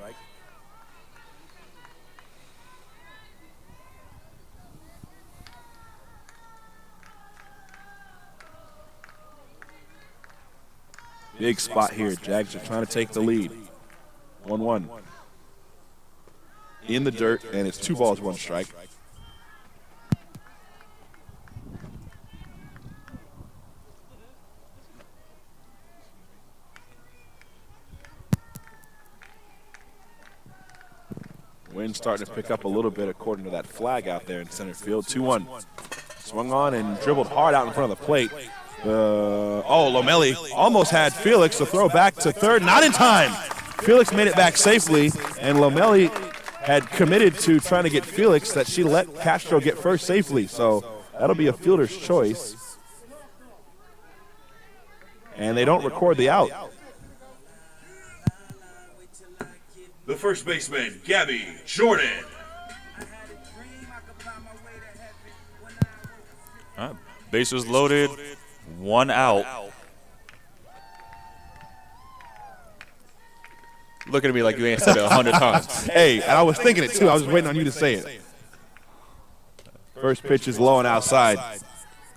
Big spot here. Jags are trying to take the lead. 1-1. In the dirt, and it's 2 balls, 1 strike. Wind's starting to pick up a little bit according to that flag out there in center field. 2-1. Swung on and dribbled hard out in front of the plate. Lomeli almost had Felix to throw back to third. Not in time. Felix made it back safely, and Lomeli had committed to trying to get Felix that she let Castro get first safely. So that'll be a fielder's choice. And they don't record the out. The first baseman, Gabby Jordan. All right, bases loaded, 1 out. Look at me like you ain't said it 100 times. Hey, and I was thinking it too. I was waiting on you to say it. First pitch is low and outside,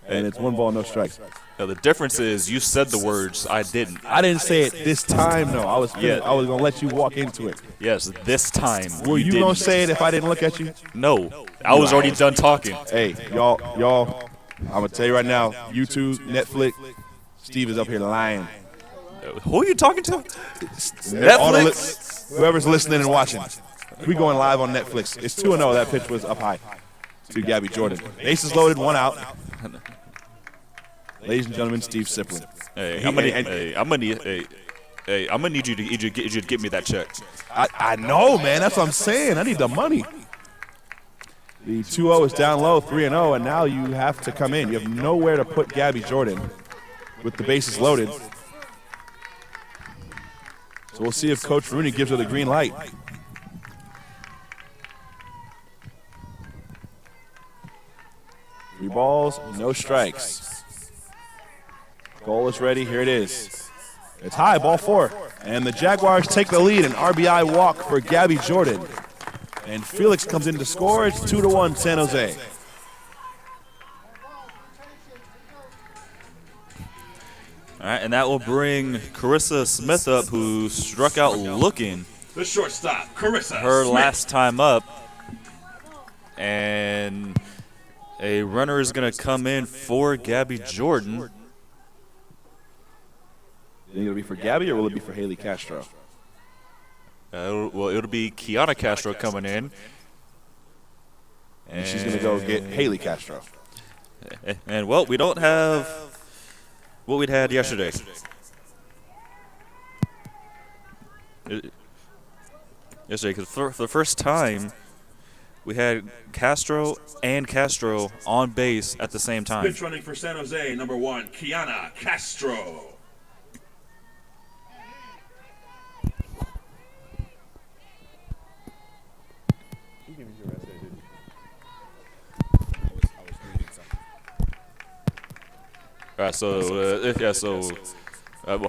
and it's 1 ball, no strikes. Now, the difference is you said the words, I didn't. I didn't say it this time, though. I was going to let you walk into it. Yes, this time. Were you going to say it if I didn't look at you? No, I was already done talking. Hey, y'all, I'm going to tell you right now, YouTube, Netflix, Steve is up here lying. Who are you talking to? Netflix? Whoever's listening and watching. We going live on Netflix. It's 2-0. That pitch was up high to Gabby Jordan. Bases loaded, 1 out. Ladies and gentlemen, Steve Sciplin. Hey, I'm gonna need you to get me that check. I know, man. That's what I'm saying. I need the money. The 2-0 is down low, 3-0, and now you have to come in. You have nowhere to put Gabby Jordan with the bases loaded. So we'll see if Coach Rooney gives her the green light. Three balls, no strikes. Goal is ready. Here it is. It's high, ball 4. And the Jaguars take the lead, an RBI walk for Gabby Jordan. And Felix comes in to score. It's 2-1 San Jose. All right, and that will bring Carissa Smith up, who struck out looking. The shortstop, Carissa her Smith. last time up. And a runner is going to come in for Gabby Jordan. You think it'll be for Gabby or will it be for Haley Castro? It'll be Kiana Castro coming in. And she's going to go get Haley Castro. And, well, we don't have what we'd had yesterday. Yesterday, because for the first time, we had Castro and Castro on base at the same time. Pitch running for San Jose, number 1, Kiana Castro. All right,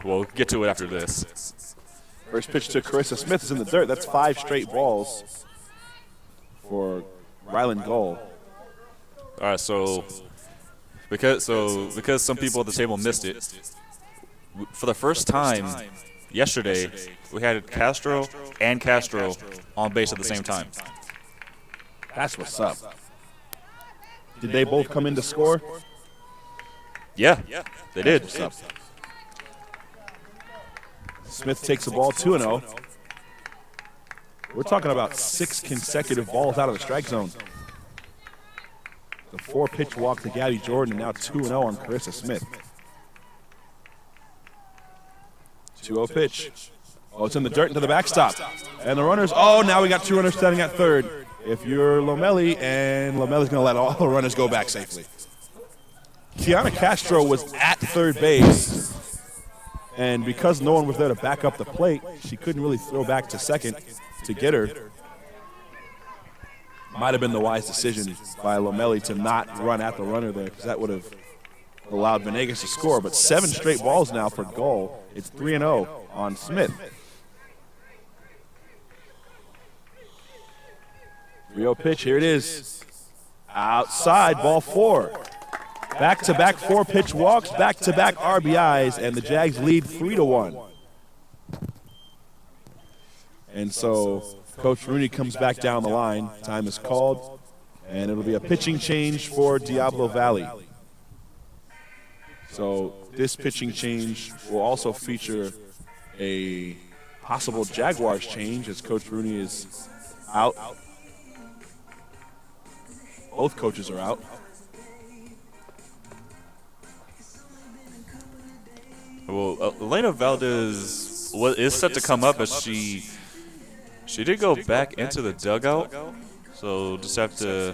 we'll get to it after this. First pitch to Carissa Smith is in the dirt. That's 5 straight balls for Ryland Goal. All right, so because some people at the table missed it, for the first time yesterday, we had Castro and Castro on base at the same time. That's what's up. Did they both come in to score? Yeah, they did. Smith takes the ball 2-0. We're talking about 6 consecutive balls out of the strike zone. The 4-pitch walk to Gabby Jordan, and now 2-0 on Carissa Smith. 2-0 pitch. Oh, it's in the dirt into the backstop. And the runners, now we got 2 runners standing at third. If you're Lomeli, and Lomeli's going to let all the runners go back safely. Kiana Castro was at third base, and because no one was there to back up the plate, she couldn't really throw back to second to get her. Might have been the wise decision by Lomeli to not run at the runner there, because that would have allowed Venegas to score. But 7 straight balls now for goal. It's 3-0 on Smith. 3-0 pitch, here it is. Outside, ball 4. Back-to-back 4-pitch walks, back-to-back RBIs, and the Jags lead 3-1. And so Coach Rooney comes back down the line. Time is called, and it'll be a pitching change for Diablo Valley. So this pitching change will also feature a possible Jaguars change as Coach Rooney is out Both coaches are out. Well, Elena Valdez is set to come up as she did go back into the dugout, so just have to.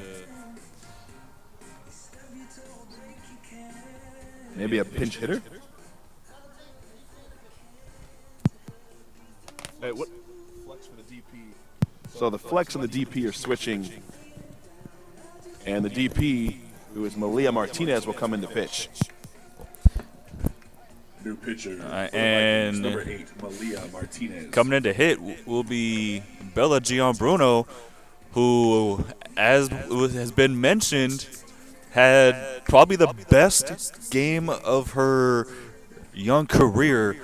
Maybe a pinch hitter? Hey, what? Flex for the DP. So the flex and the DP are switching, and the DP, who is Malia Martinez, will come in to pitch. New pitcher. And number 8, Malia Martinez. Coming in to hit will be Bella Gianbruno, who, as has been mentioned, had probably the best game of her young career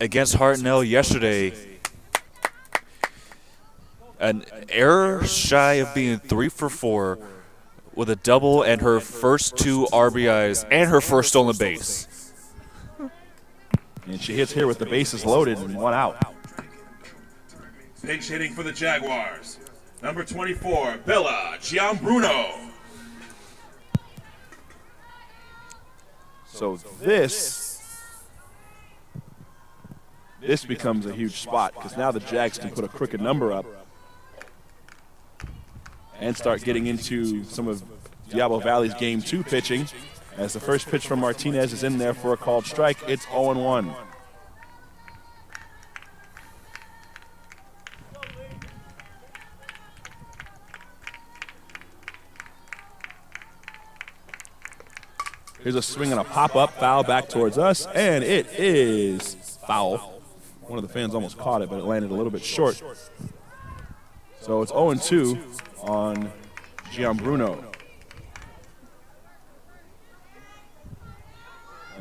against Hartnell yesterday. An error shy of being 3 for 4 with a double and her first 2 RBIs and her first stolen base. And she hits here with the bases loaded and 1 out. Pinch hitting for the Jaguars. Number 24, Bella Gianbruno. So this becomes a huge spot because now the Jags can put a crooked number up and start getting into some of Diablo Valley's Game 2 pitching. As the first pitch from Martinez is in there for a called strike, it's 0-1. Here's a swing and a pop-up foul back towards us, and it is foul. One of the fans almost caught it, but it landed a little bit short. So it's 0-2 on Gianbruno.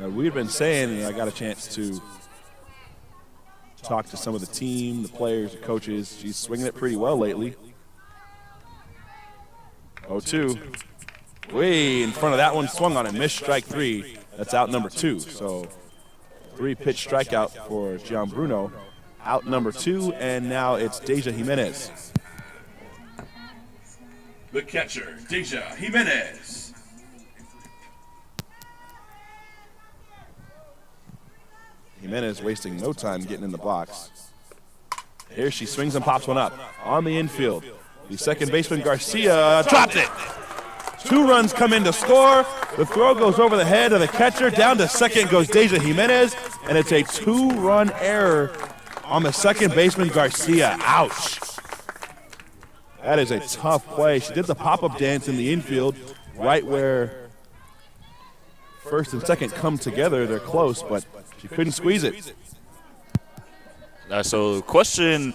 We've been saying, and I got a chance to talk to some of the team, the players, the coaches. She's swinging it pretty well lately. 0-2. Way in front of that one, swung on it, missed strike 3. That's out number 2. So 3-pitch strikeout for Gianbruno. Out number 2, and now it's Deja Jimenez. The catcher, Deja Jimenez. Jimenez wasting no time getting in the box. Here she swings and pops one up on the infield. The second baseman, Garcia, dropped it. 2 runs come in to score. The throw goes over the head of the catcher. Down to second goes Deja Jimenez, and it's a 2-run error on the second baseman, Garcia. Ouch. That is a tough play. She did the pop-up dance in the infield, right where first and second come together. They're close, but she couldn't squeeze it. So the question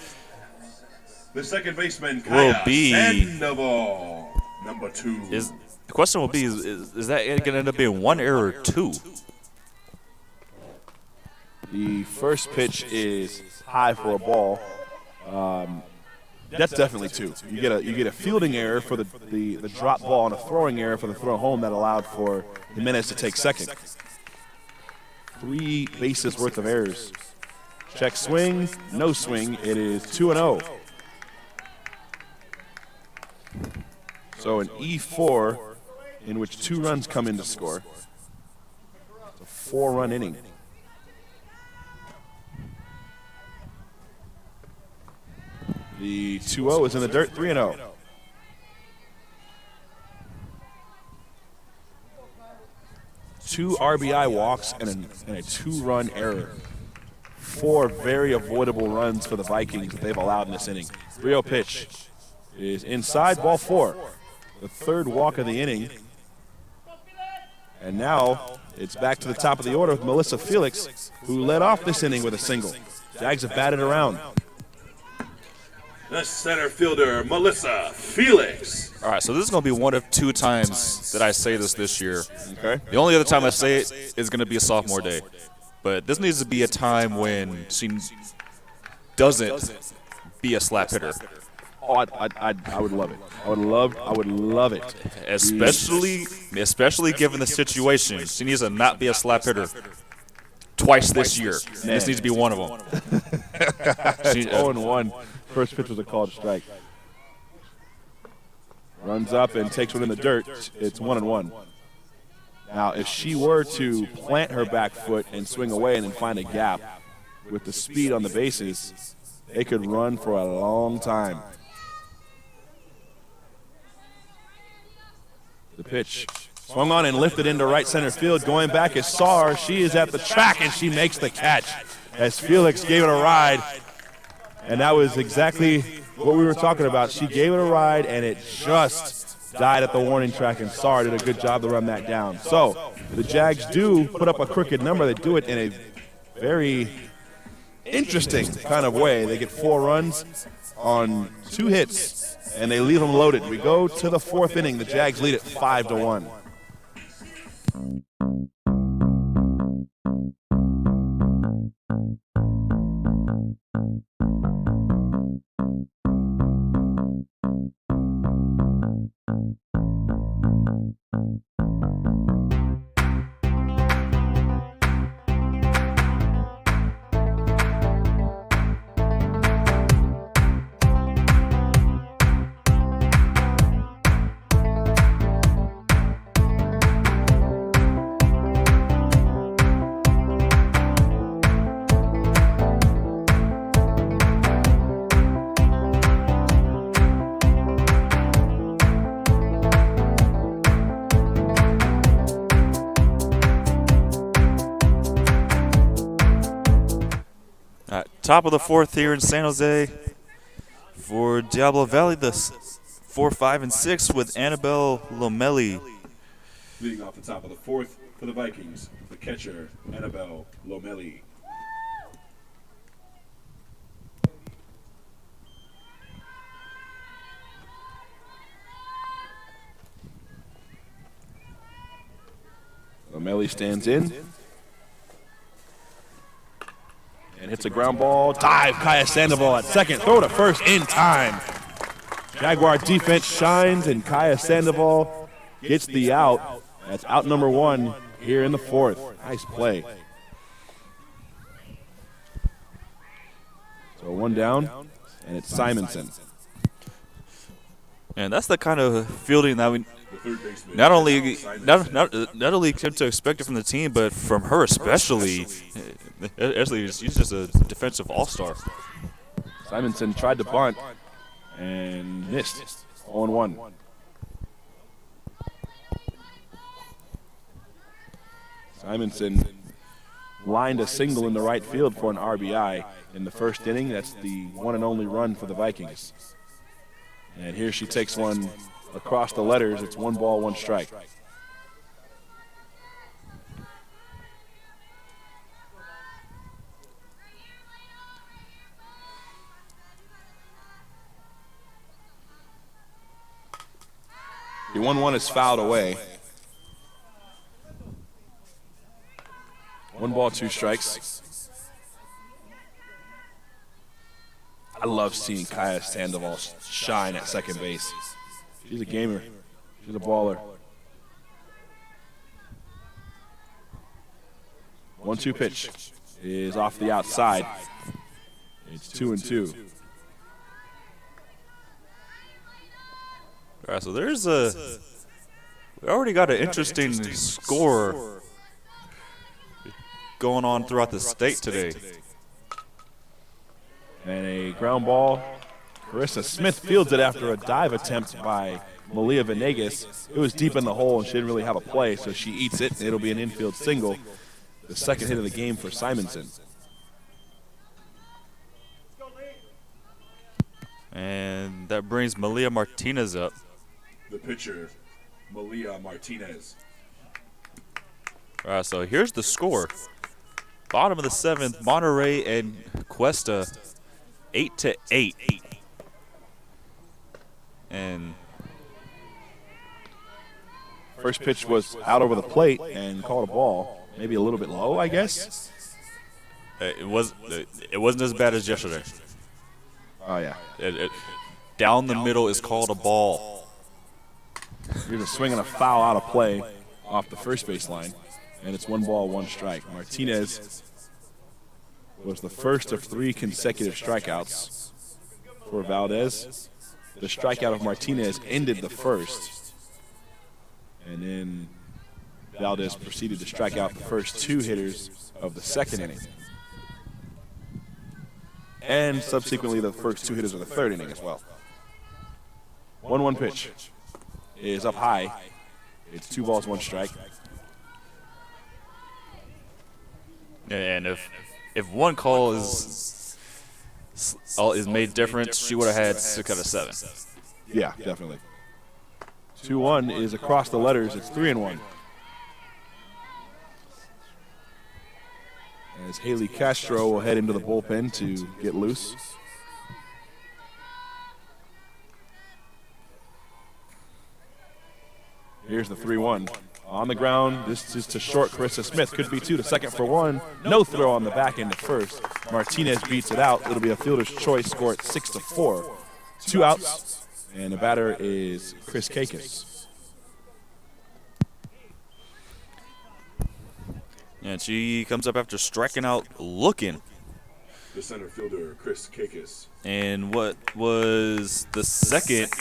The second baseman, will Kaya be Sandoval, number 2. is that going to end up being 1 error or 2? The first pitch is high for a ball. That's definitely 2. You get a fielding error for the drop ball and a throwing error for the throw home that allowed for Jimenez to take second. 3 bases worth of errors. Check swing, no swing. It is 2-0. So an E4 in which 2 runs come in to score. It's a 4-run inning. The 2-0 is in the dirt, 3-0. Two RBI walks and a 2-run error. 4 very avoidable runs for the Vikings that they've allowed in this inning. 3-0 pitch is inside, ball 4. The 3rd walk of the inning. And now it's back to the top of the order with Melissa Felix, who led off this inning with a single. Jags have batted around. The center fielder, Melissa Felix. All right, so this is going to be 1 of 2 times that I say this year. Okay. The only other time I say it is going to be a sophomore day. But this needs to be a time when she doesn't be a slap hitter. Oh, I would love it. I would love it. Especially given the situation. She needs to not be a slap hitter twice this year. This needs to be one of them. It's 0-1. First pitch was a called strike. runs up and takes one in the dirt. It's 1-1. Now, if she were to plant her back foot and swing away and then find a gap with the speed on the bases, they could run for a long time. The pitch swung on and lifted into right center field. Going back is Sar. She is at the track, and she makes the catch as Felix gave it a ride. And that was exactly what we were talking about. She gave it a ride, and it just died at the warning track, and Sar did a good job to run that down. So the Jags do put up a crooked number. They do it in a very interesting kind of way. They get 4 runs on 2 hits, and they leave them loaded. We go to the 4th inning. The Jags lead it 5-1. Top of the 4th here in San Jose for Diablo Valley, the 4, 5, and 6 with Annabelle Lomeli. Leading off the top of the 4th for the Vikings, the catcher, Annabelle Lomeli. Lomeli stands in and hits a ground ball. Dive, Kaya Sandoval at second. Throw to first in time. Jaguar defense shines, and Kaya Sandoval gets the out. That's out number 1 here in the 4th. Nice play. So 1 down, and it's Simonson. And that's the kind of fielding that we not only come to expect it from the team, but from her especially. Actually, she's just a defensive all-star. Simonson tried to bunt and missed. 0-1. Simonson lined a single in the right field for an RBI in the 1st inning. That's the one and only run for the Vikings. And here she takes one across the letters. It's 1 ball, 1 strike. The 1-1 is fouled away. 1 ball, 2 strikes. I love seeing Kaya Sandoval shine at second base. She's a gamer. She's a baller. 1-2 pitch is off the outside. It's 2-2. All right, so we already got an interesting score going on throughout the state today. And a ground ball. Carissa Smith fields it after a dive attempt by Malia Venegas. It was deep in the hole, and she didn't really have a play, so she eats it, and it'll be an infield single. The 2nd hit of the game for Simonson. And that brings Malia Martinez up. The pitcher, Malia Martinez. All right, so here's the score. Bottom of the 7th, Monterey and Cuesta, 8-8. And first pitch was out over the plate and called a ball. Maybe a little bit low, I guess. it wasn't as bad as yesterday. Oh, yeah. Down the middle is called a ball. Here's a swing and a foul out of play off the first base line, and it's 1 ball, 1 strike. Martinez was the first of 3 consecutive strikeouts for Valdez. The strikeout of Martinez ended the first. And then Valdez proceeded to strike out the first 2 hitters of the second inning. And subsequently the first 2 hitters of the third inning as well. 1-1 pitch is up high. It's 2 balls, 1 strike. And if one call is made different, she would have had 6 out of 7. Yeah, definitely. 2-1 is across the letters. It's 3-1. As Haley Castro will head into the bullpen to get loose. Here's the 3-1. On the ground, this is to short. Carissa Smith could be 2 to second for 1. No throw on the back end to first. Martinez beats it out. It'll be a fielder's choice. Score at 6-4. 2 outs, and the batter is Chris Kakis. And she comes up after striking out looking. The center fielder, Chris Kakis. And what was the second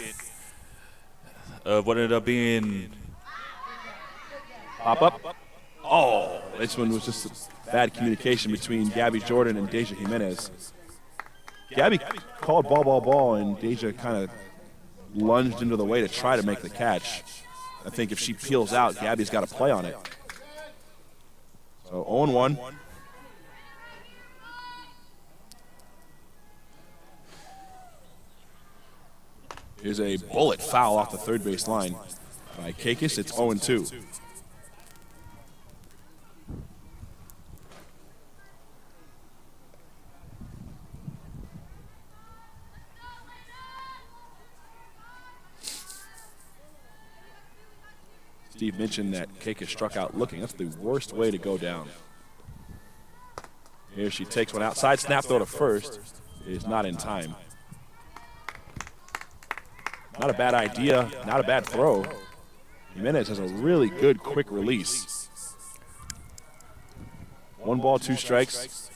of what ended up being Pop up. Oh, this one was just bad communication between Gabby Jordan and Deja Jimenez. Gabby called ball, and Deja kind of lunged into the way to try to make the catch. I think if she peels out, Gabby's got to play on it. So 0-1. Here's a bullet foul off the third base line by Kakis. It's 0-2. Steve mentioned that Kakis struck out looking. That's the worst way to go down. Here she takes one outside. Snap throw to first is not in time. Not a bad idea, not a bad throw. Jimenez has a really good quick release. 1 ball, 2 strikes.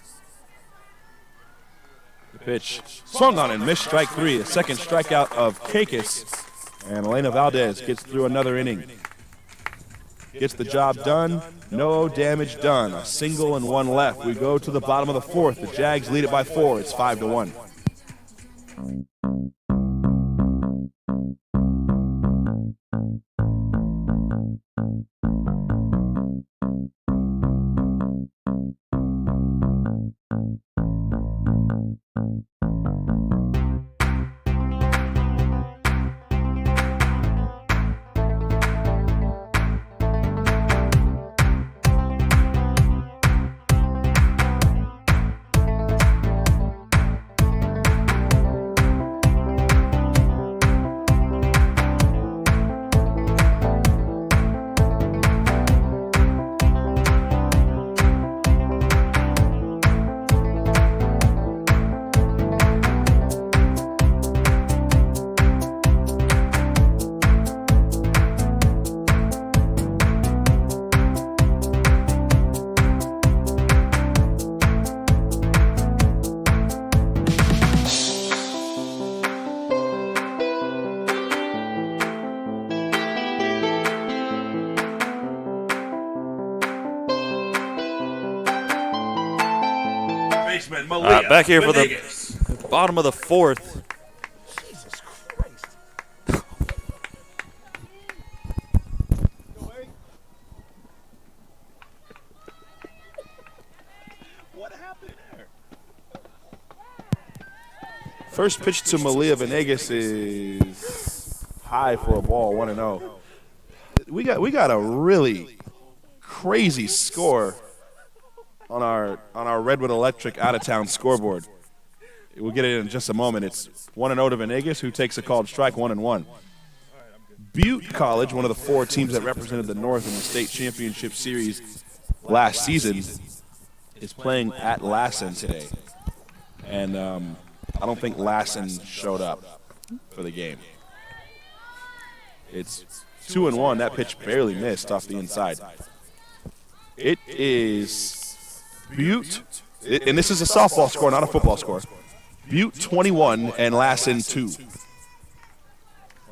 The pitch swung on and missed, strike 3. A second strikeout of Kakis. And Elena Valdez gets through another inning. Gets the job done, no damage done. A single and 1 left. We go to the bottom of the 4th. The Jags lead it by 4. It's 5-1. back here for the bottom of the 4th. Jesus Christ. What happened there? First pitch to Malia Venegas is high for a ball, 1-0. We got a really crazy score on our Redwood Electric out-of-town scoreboard. We'll get it in just a moment. It's 1-0 to Venegas, who takes a called strike, 1-1. Butte College, one of the 4 teams that represented the North in the state championship series last season, is playing at Lassen today. And I don't think Lassen showed up for the game. It's 2-1. That pitch barely missed off the inside. It is Butte, and this is a softball score, not a football score. Butte 21 and Lassen 2.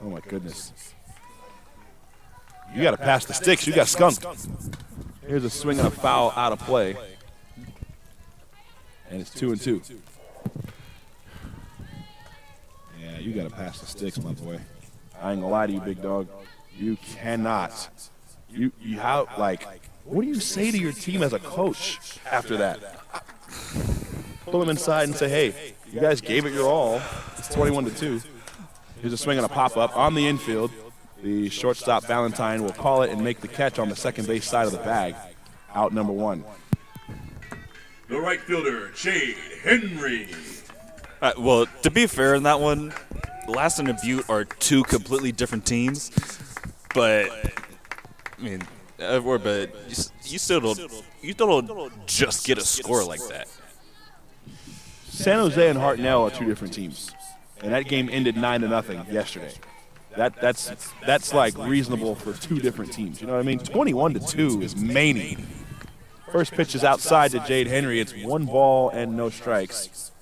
Oh, my goodness. You got to pass the sticks. You got skunked. Here's a swing and a foul out of play. And it's 2-2. Yeah, you got to pass the sticks, my boy. I ain't going to lie to you, big dog. You cannot. What do you say to your team as a coach after that? Pull them inside and say, hey, you guys gave it your all. It's 21-2. Here's a swing and a pop-up on the infield. The shortstop, Valentine, will call it and make the catch on the second base side of the bag. Out number 1. The right fielder, Jade Henry. Well, to be fair in that one, Lassen and Butte are two completely different teams. But, I mean, you still don't just get a score like that. San Jose and Hartnell are two different teams. And that game ended 9-0 yesterday. That's like reasonable for two different teams. You know what I mean? 21-2 is Maney. First pitch is outside to Jade Henry. It's 1 ball and no strikes.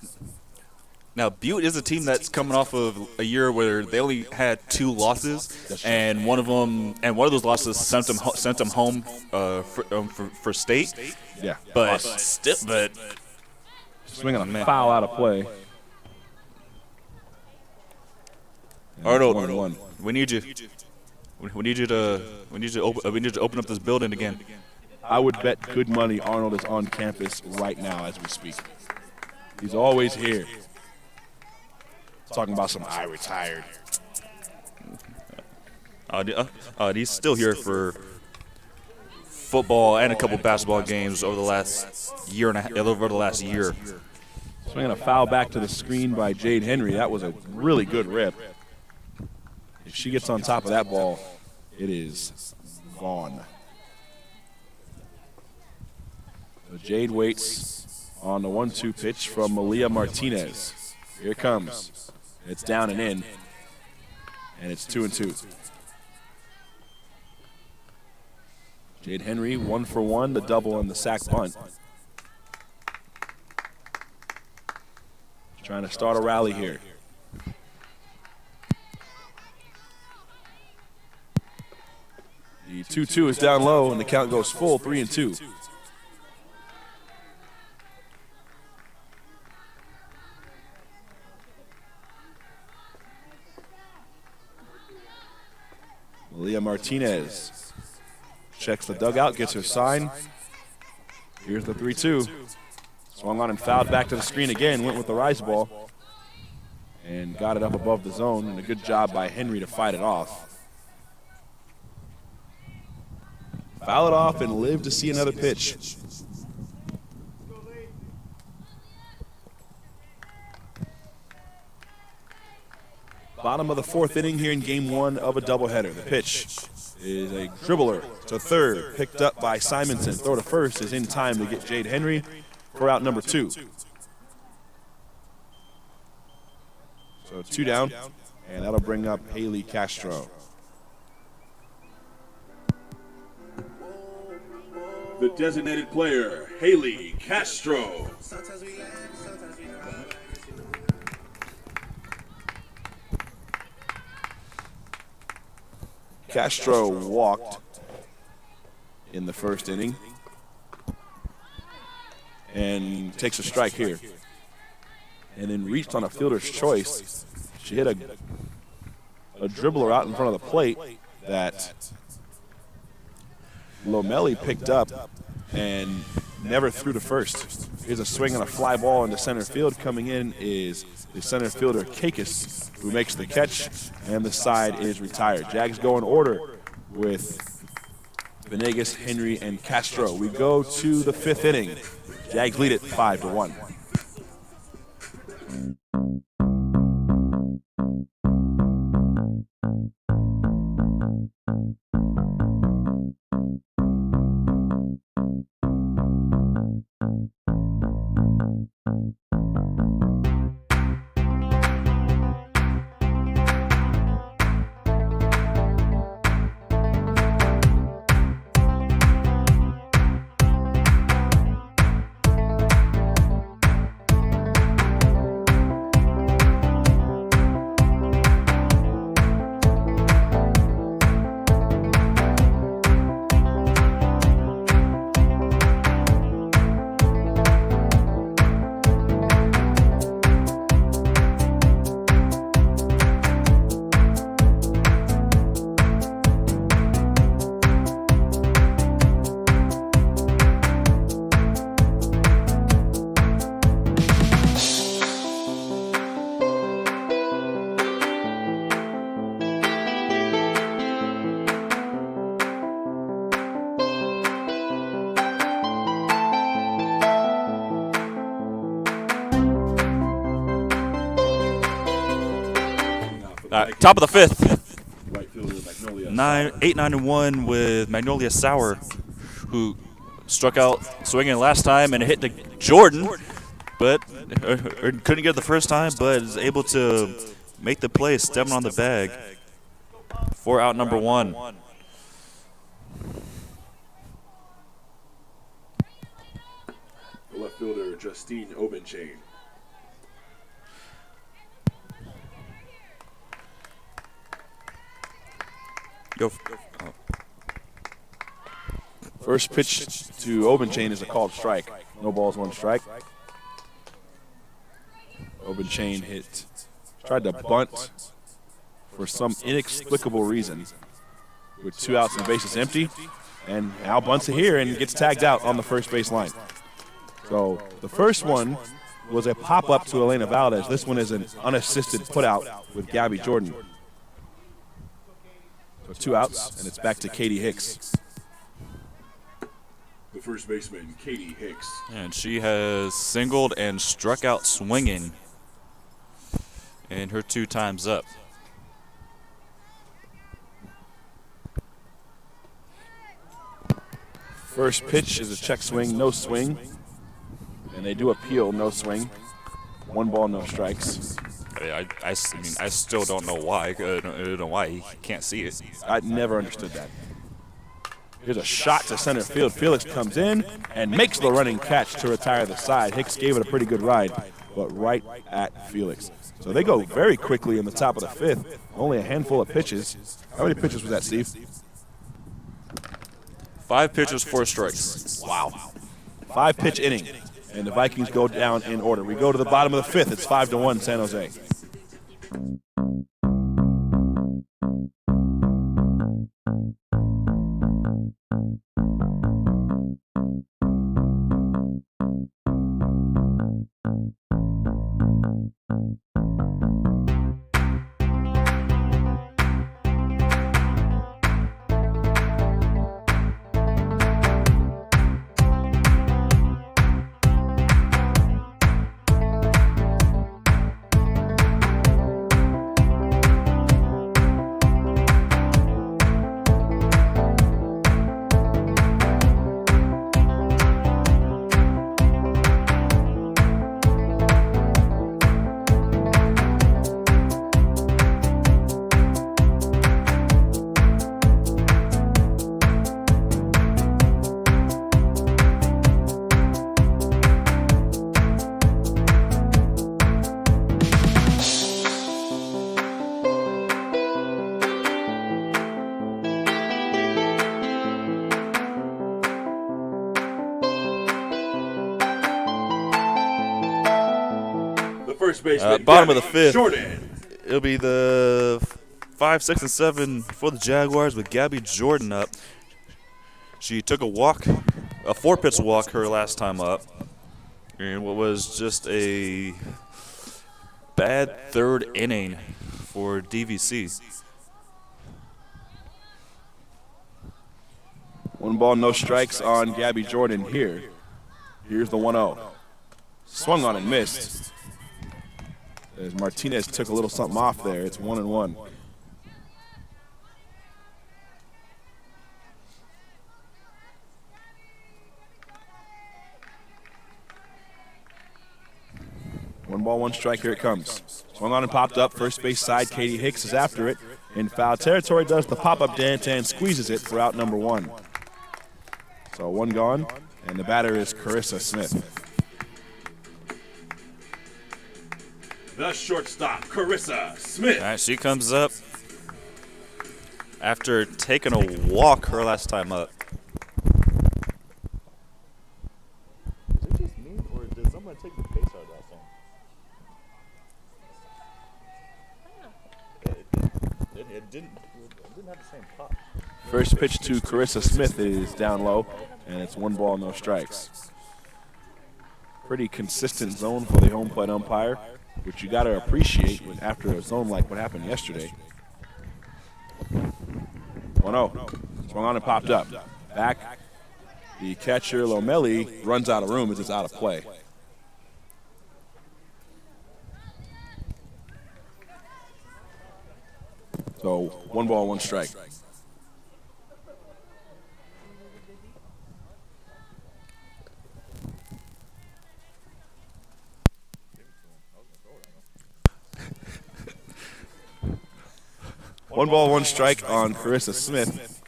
Now, Butte is a team that's coming off of a year where they only had 2 losses, and one of those losses sent them home for state. Yeah, but awesome. still, swinging a foul out of play. Arnold, we need you. We need you to open up this building again. I would bet good money Arnold is on campus right now as we speak. He's always here. Talking about some I retired. He's still here for football and a couple basketball games over the last year and over the last year. Swinging a foul back to the screen by Jade Henry. That was a really good rip. If she gets on top of that ball, it is gone. So Jade waits on the 1-2 pitch from Malia Martinez. Here it comes. It's down and in, and it's 2-2. Jade Henry 1 for 1, the double and the sack bunt. Trying to start a rally here. The 2-2 is down low, and the count goes full, 3-2. Malia Martinez checks the dugout, gets her sign. Here's the 3-2. Swung on and fouled back to the screen again, went with the rise ball, and got it up above the zone, and a good job by Henry to fight it off. Foul it off and live to see another pitch. Bottom of the 4th inning here in game 1 of a doubleheader. The pitch is a dribbler to third, picked up by Simonson. Throw to first is in time to get Jade Henry for out number 2. So 2 down, and that'll bring up Haley Castro. The designated player, Haley Castro. Castro walked in the 1st inning and takes a strike here. And then reached on a fielder's choice. She hit a dribbler out in front of the plate that Lomelli picked up and never threw to first. Here's a swing and a fly ball into center field. Coming in is the center fielder, Kakis, who makes the catch, and the side is retired. Jags go in order with Venegas, Henry, and Castro. We go to the 5th inning. Jags lead it 5-1. Top of the fifth. Right fielder Magnolia. 8-9-1 with Magnolia Sauer, who struck out swinging last time and hit to Jordan, but couldn't get it the first time, but is able to make the play, stepping on the bag for out number 1. The left fielder Justine Obenchain. First pitch to Obenchain is a called strike. No balls, 1 strike. Obenchain tried to bunt for some inexplicable reason with 2 outs and the bases empty, and now bunts it here and gets tagged out on the first base line. So the first one was a pop-up to Elena Valdez. This one is an unassisted put-out with Gabby Jordan. So 2 outs, and it's back to Katie Hicks. The first baseman, Katie Hicks. And she has singled and struck out swinging in her 2 times up. First pitch is a check swing, no swing. And they do appeal, no swing. 1 ball, no strikes. I mean, I still don't know why. I don't know why he can't see it. I never understood that. Here's a shot to center field. Felix comes in and makes the running catch to retire the side. Hicks gave it a pretty good ride, but right at Felix. So they go very quickly in the top of the 5th. Only a handful of pitches. How many pitches was that, Steve? 5 pitches, 4 strikes. Wow. 5-pitch inning, and the Vikings go down in order. We go to the bottom of the 5th. It's 5-1 San Jose. First baseman, bottom of the 5th. Jordan. It'll be the 5, 6, and 7 for the Jaguars with Gabby Jordan up. She took a walk, a 4-pitch walk her last time up, in what was just a bad 3rd inning for DVC. 1 ball, no strikes on Gabby Jordan here. Here's the 1-0. Swung on and missed. As Martinez took a little something off there, it's 1-1. One ball, 1 strike, here it comes. Swung on and popped up, first base side, Katie Hicks is after it. In foul territory, does the pop-up dance and squeezes it for out number 1. So 1 gone, and the batter is Carissa Smith. The shortstop, Carissa Smith. All right, she comes up after taking a walk her last time up. Is it just me, or did someone take the base out of that song? It didn't have the same pop. First pitch to Carissa Smith is down low, and it's 1 ball, no strikes. Pretty consistent zone for the home plate umpire, which you got to appreciate after a zone like what happened yesterday. 1-0. Swung on and popped up. Back. The catcher, Lomeli, runs out of room as it's out of play. 1 ball, 1 strike. One ball, 1 strike on Carissa Smith.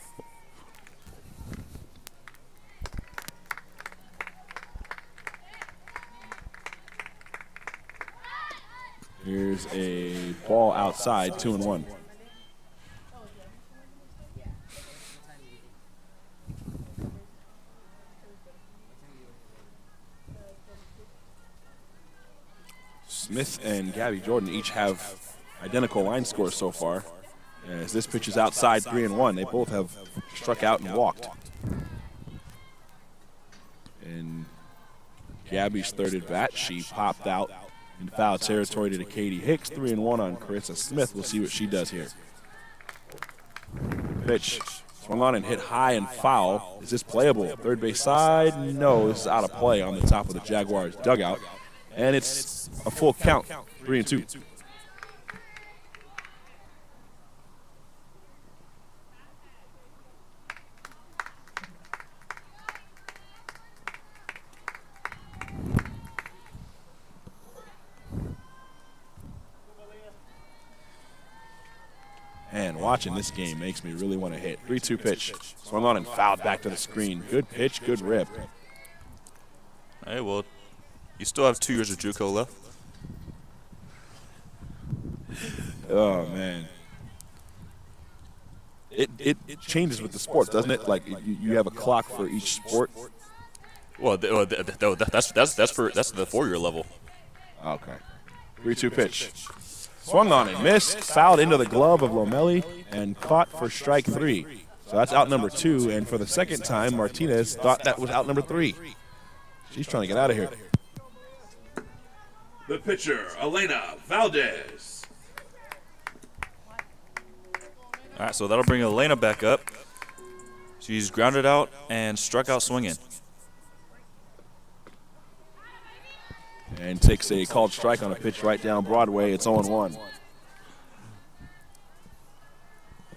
Here's a ball outside, 2-1. Smith and Gabby Jordan each have identical line scores so far. As this pitch is outside, 3-1. They both have struck out and walked. And Gabby's third at bat, she popped out in foul territory to Katie Hicks. 3-1 on Carissa Smith. We'll see what she does here. Pitch swung on and hit high and foul. Is this playable? Third base side? No, this is out of play on the top of the Jaguars dugout. And it's a full count, 3-2. And watching this game makes me really want to hit. 3-2 pitch. Swung on and fouled back to the screen. Good pitch, good rip. Hey, well, you still have 2 years of JUCO left. Oh, man. It changes with the sport, doesn't it? Like, you have a clock for each sport. Well, that's the 4-year level. Okay. 3-2 pitch. Swung on and missed, fouled into the glove of Lomeli, and caught for strike 3. So that's out number 2, and for the second time, Martinez thought that was out number 3. She's trying to get out of here. The pitcher, Elena Valdez. All right, so that'll bring Elena back up. She's grounded out and struck out swinging. And takes a called strike on a pitch right down Broadway. It's 0-1.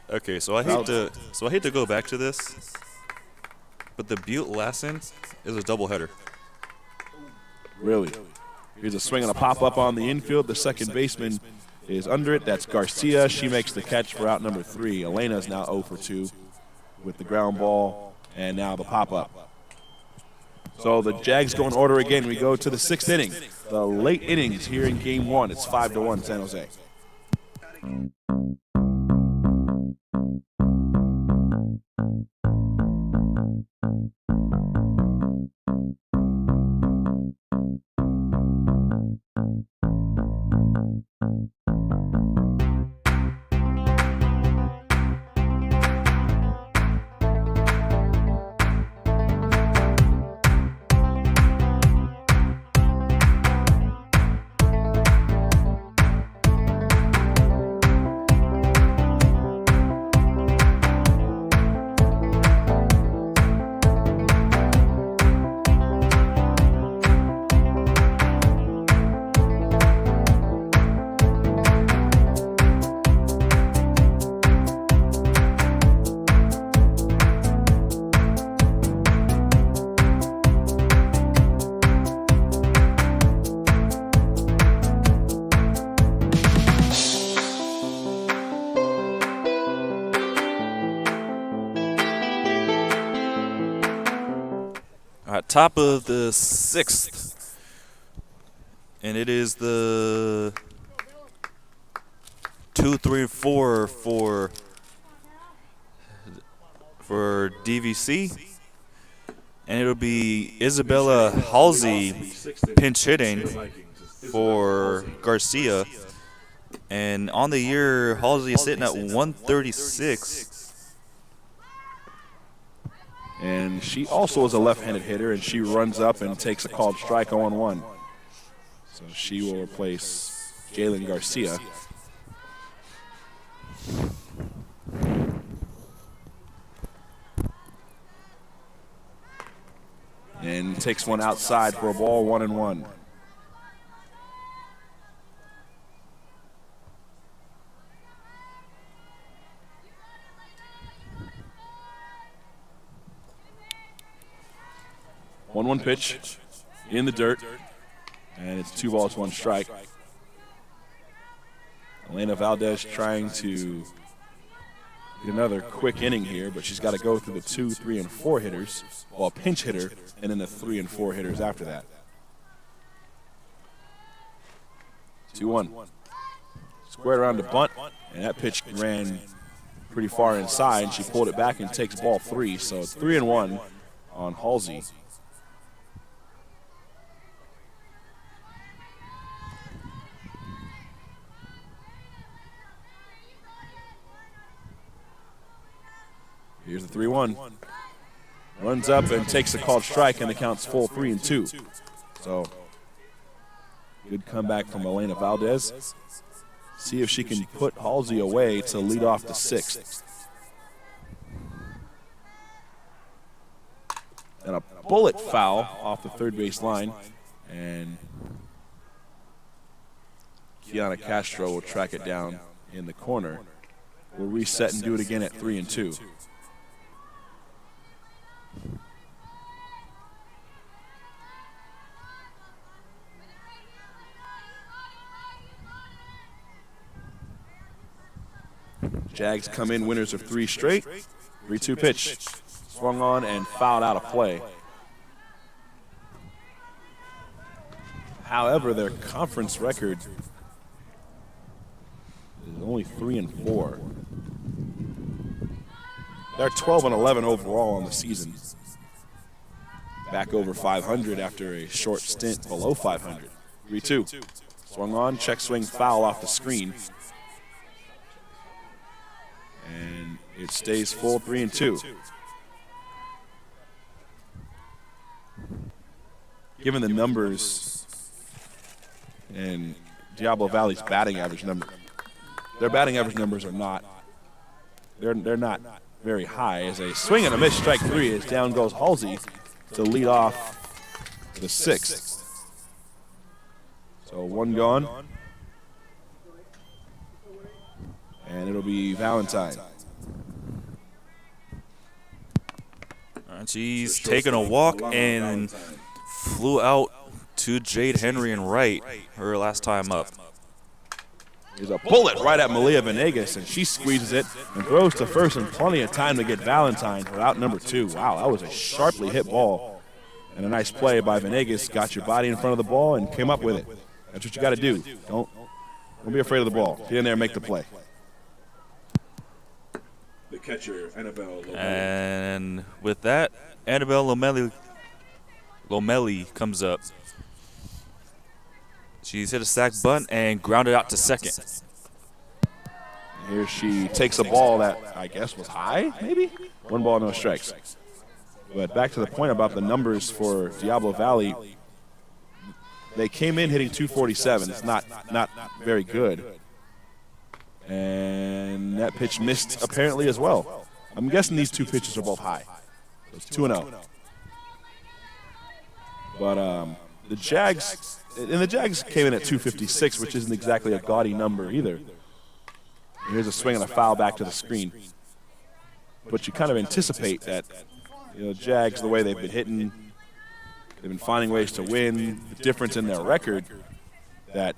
Okay, so I hate to go back to this, but the Butte-Lassen is a doubleheader. Really? Here's a swing and a pop-up on the infield. The second baseman is under it. That's Garcia. She makes the catch for out number 3. Elena's now 0 for 2 with the ground ball and now the pop-up. So the Jags go in order again. We go to the 6th inning. The late innings here in Game 1. It's 5-1 San Jose. Top of the 6th, and it is the 2-3-4 for DVC, and it'll be Isabella Halsey pinch hitting for Garcia, and on the year Halsey is sitting at 136. And she also is a left-handed hitter, and she runs up and takes a called strike 0-1. So she will replace Jalen Garcia. And takes one outside for a ball, 1-1. 1-1 pitch in the dirt, and it's 2 balls, 1 strike. Elena Valdez trying to get another quick inning here, but she's got to go through the 2, 3, and 4 hitters, well, a pinch hitter, and then the 3 and 4 hitters after that. 2-1. Squared around to bunt, and that pitch ran pretty far inside, and she pulled it back and takes ball 3, so it's 3-1 on Halsey. Here's the 3-1. Runs up and takes a called strike, and the count's full 3-2. So, good comeback from Elena Valdez. See if she can put Halsey away to lead off the 6th. And a bullet foul off the third base line, and Kiana Castro will track it down in the corner. We'll reset and do it again at 3-2. Jags come in winners of 3 straight. 3-2 pitch. Swung on and fouled out of play. However, their conference record is only 3-4. They're 12-11 overall on the season. Back over 500 after a short stint below 500. 3-2. Swung on, check swing, foul off the screen. And it stays full 3-2. Given the numbers and Diablo Valley's batting average number, their batting average numbers are not, they're not very high. As a swing and a miss, strike 3, as down goes Halsey to lead off the 6th. So 1 gone. And it'll be Valentine. All right, she's taking a walk and flew out to Jade Henry and right her last time up. There's a bullet right at Malia Venegas, and she squeezes it and throws to first in plenty of time to get Valentine for out number 2. Wow, that was a sharply hit ball. And a nice play by Venegas. Got your body in front of the ball and came up with it. That's what you got to do. Don't be afraid of the ball. Get in there and make the play. The catcher, Annabelle Lomeli. And with that, Annabelle Lomeli comes up. She's hit a sac bunt and grounded out to second. Here she takes a ball that I guess was high, maybe? 1 ball, no strikes. But back to the point about the numbers for Diablo Valley. They came in hitting 247. It's not very good. And that pitch missed apparently as well. I'm guessing these 2 pitches are both high. So it's 2-0. But the Jags came in at 256, which isn't exactly a gaudy number either. Here's a swing and a foul back to the screen. But you kind of anticipate that, Jags, the way they've been hitting, they've been finding ways to win. The difference in their record, that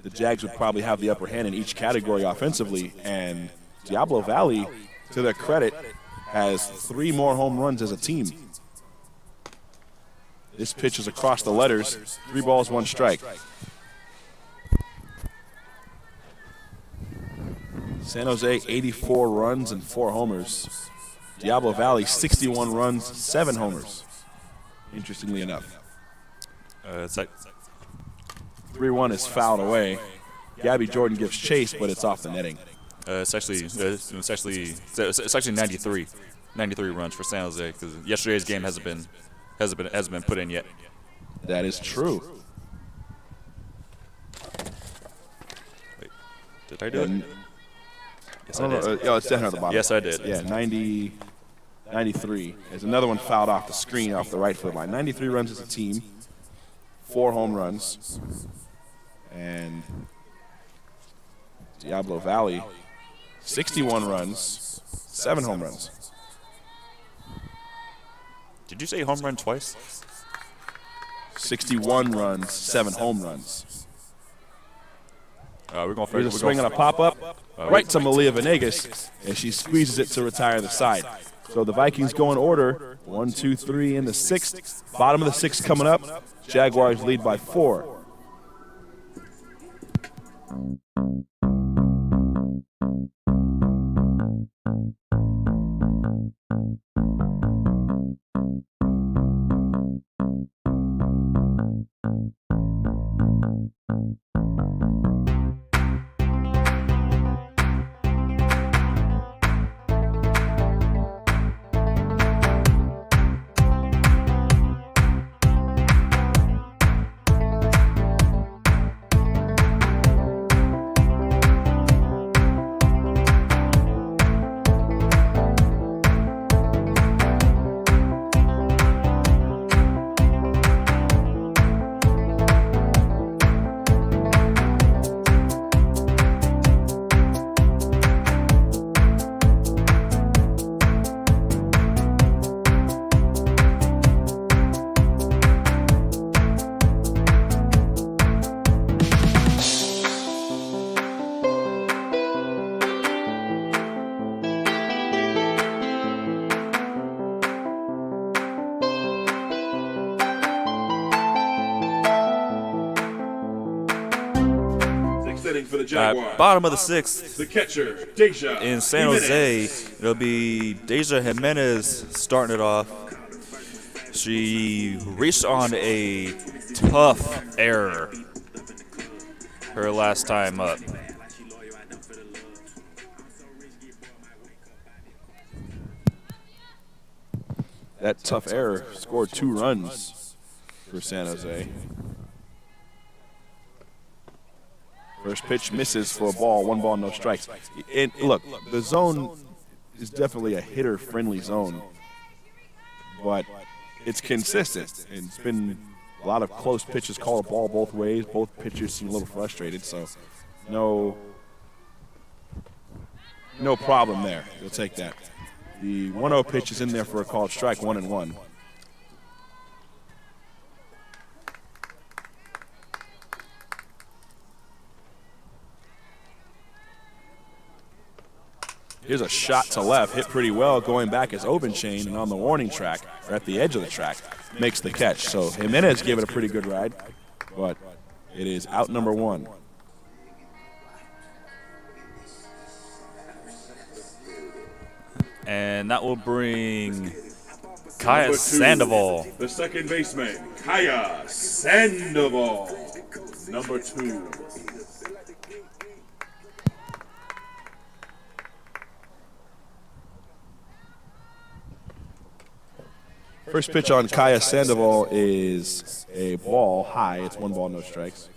the Jags would probably have the upper hand in each category offensively. And Diablo Valley, to their credit, has 3 more home runs as a team. This pitch is across the letters. 3 balls, 1 strike. San Jose, 84 runs and 4 homers. Diablo Valley, 61 runs, 7 homers. Interestingly enough. It's like 3-1 is fouled away. Gabby Jordan gives chase, but it's off the netting. It's actually 93 runs for San Jose because yesterday's game hasn't been put in yet. That is true. Wait, did I do it? Yes, I did. It's down here at the bottom. Yes, I did. Yeah, 93. There's another one fouled off the screen off the right field line. 93 runs as a team, 4 home runs. And Diablo Valley, 61 runs, 7 home runs. Did you say home run twice? 61 runs, 7 home runs. We're going Here's a swing on a pop-up right to Malia Venegas, and she squeezes it to retire the side. So the Vikings go in order, 1, 2, 3 in the 6th. Bottom of the 6th coming up. Jaguars lead by 4. For the Jaguars. Bottom of the 6th. The catcher, Deja. In San Jose, it'll be Deja Jimenez starting it off. She reached on a tough error her last time up. That tough error scored 2 runs for San Jose. First pitch misses for a ball, 1 ball, no strikes. And look, the zone is definitely a hitter-friendly zone, but it's consistent. And it's been a lot of close pitches called a ball both ways. Both pitchers seem a little frustrated, so no problem there. You'll take that. The 1-0 pitch is in there for a called strike, 1-1. Here's a shot to left, hit pretty well, going back as Obenchain, and on the warning track, or at the edge of the track, makes the catch. So Jimenez gave it a pretty good ride, but it is out number 1. And that will bring Kaya Sandoval. The second baseman, Kaya Sandoval, number 2. First pitch on Kaya Sandoval is a ball high. It's 1 ball, no strikes.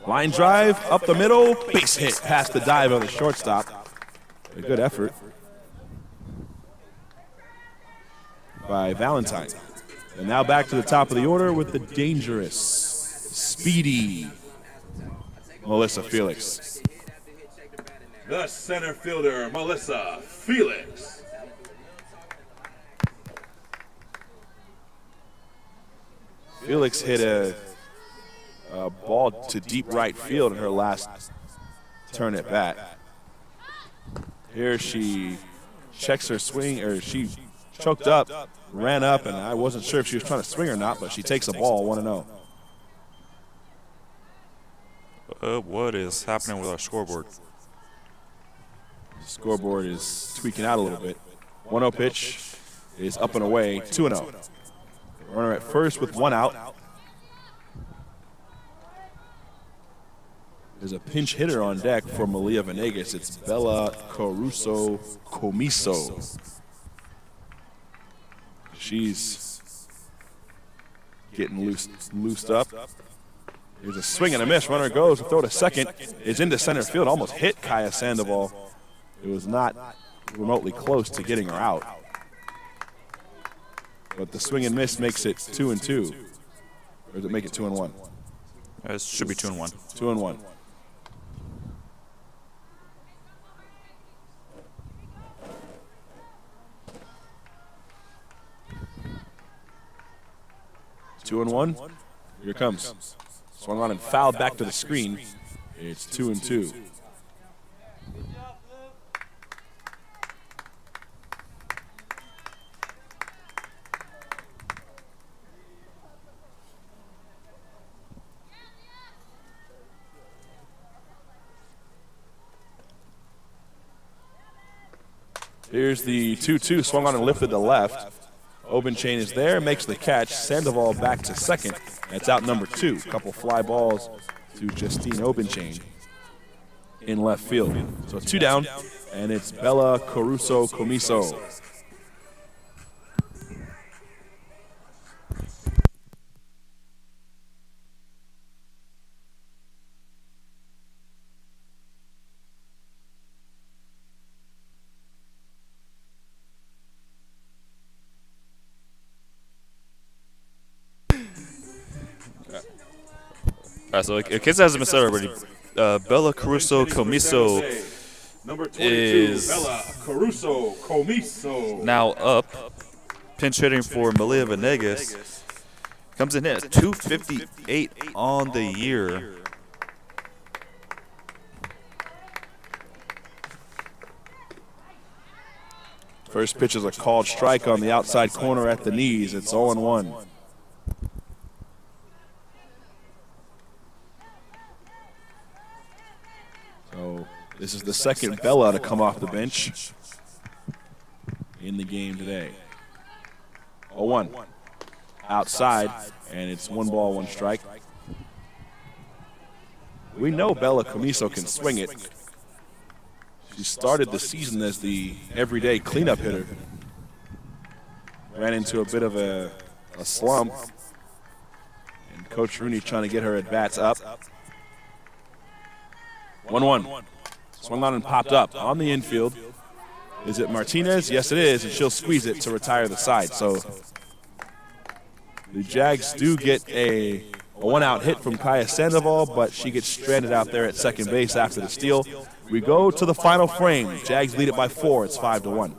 Line drive up the middle, base hit past the dive of the shortstop. A good effort by Valentine. And now back to the top of the order with the dangerous, speedy Melissa Felix. The center fielder, Melissa Felix. Felix hit a ball to deep right field in her last turn at bat. Here she checks her swing, or she choked up, ran up, and I wasn't sure if she was trying to swing or not, but she takes a ball, 1-0. What is happening with our scoreboard? The scoreboard is tweaking out a little bit. 1-0 pitch is up and away, 2-0. Runner at first with 1 out. There's a pinch hitter on deck for Malia Venegas. It's Bella Caruso Comiso. She's getting loosed up. There's a swing and a miss. Runner goes, throw to second. Is into center field. Almost hit Kaya Sandoval. It was not remotely close to getting her out. But the swing and miss makes it 2-2. Or does it make it 2-1? It should be 2-1. 2-1. 2-1. Here it comes. Swung on and fouled back to the screen. It's 2-2. Here's the 2-2, swung on and lifted to left. Obenchain is there, makes the catch. Sandoval back to second. That's out number 2. Couple fly balls to Justine Obenchain in left field. So 2 down, and it's Bella Caruso Comiso. All right, so in case it hasn't been said already, Bella Caruso Comiso Number 22, is Bella Caruso Comiso. now up, pinch hitting for Malia Venegas. Comes in at 258 on the year. First pitch is a called strike on the outside corner at the knees. It's 0-1. So this is the second Bella to come off the bench in the game today. 0-1. Outside, and it's 1 ball, 1 strike. We know Bella Comiso can swing it. She started the season as the everyday cleanup hitter. Ran into a bit of a slump. And Coach Rooney trying to get her at-bats up. 1-1. Swung on and popped up on the infield. Is it Martinez? Yes, it is, and she'll squeeze it to retire the side. So the Jags do get a 1-out hit from Kaya Sandoval, but she gets stranded out there at second base after the steal. We go to the final frame. Jags lead it by 4. It's 5-1.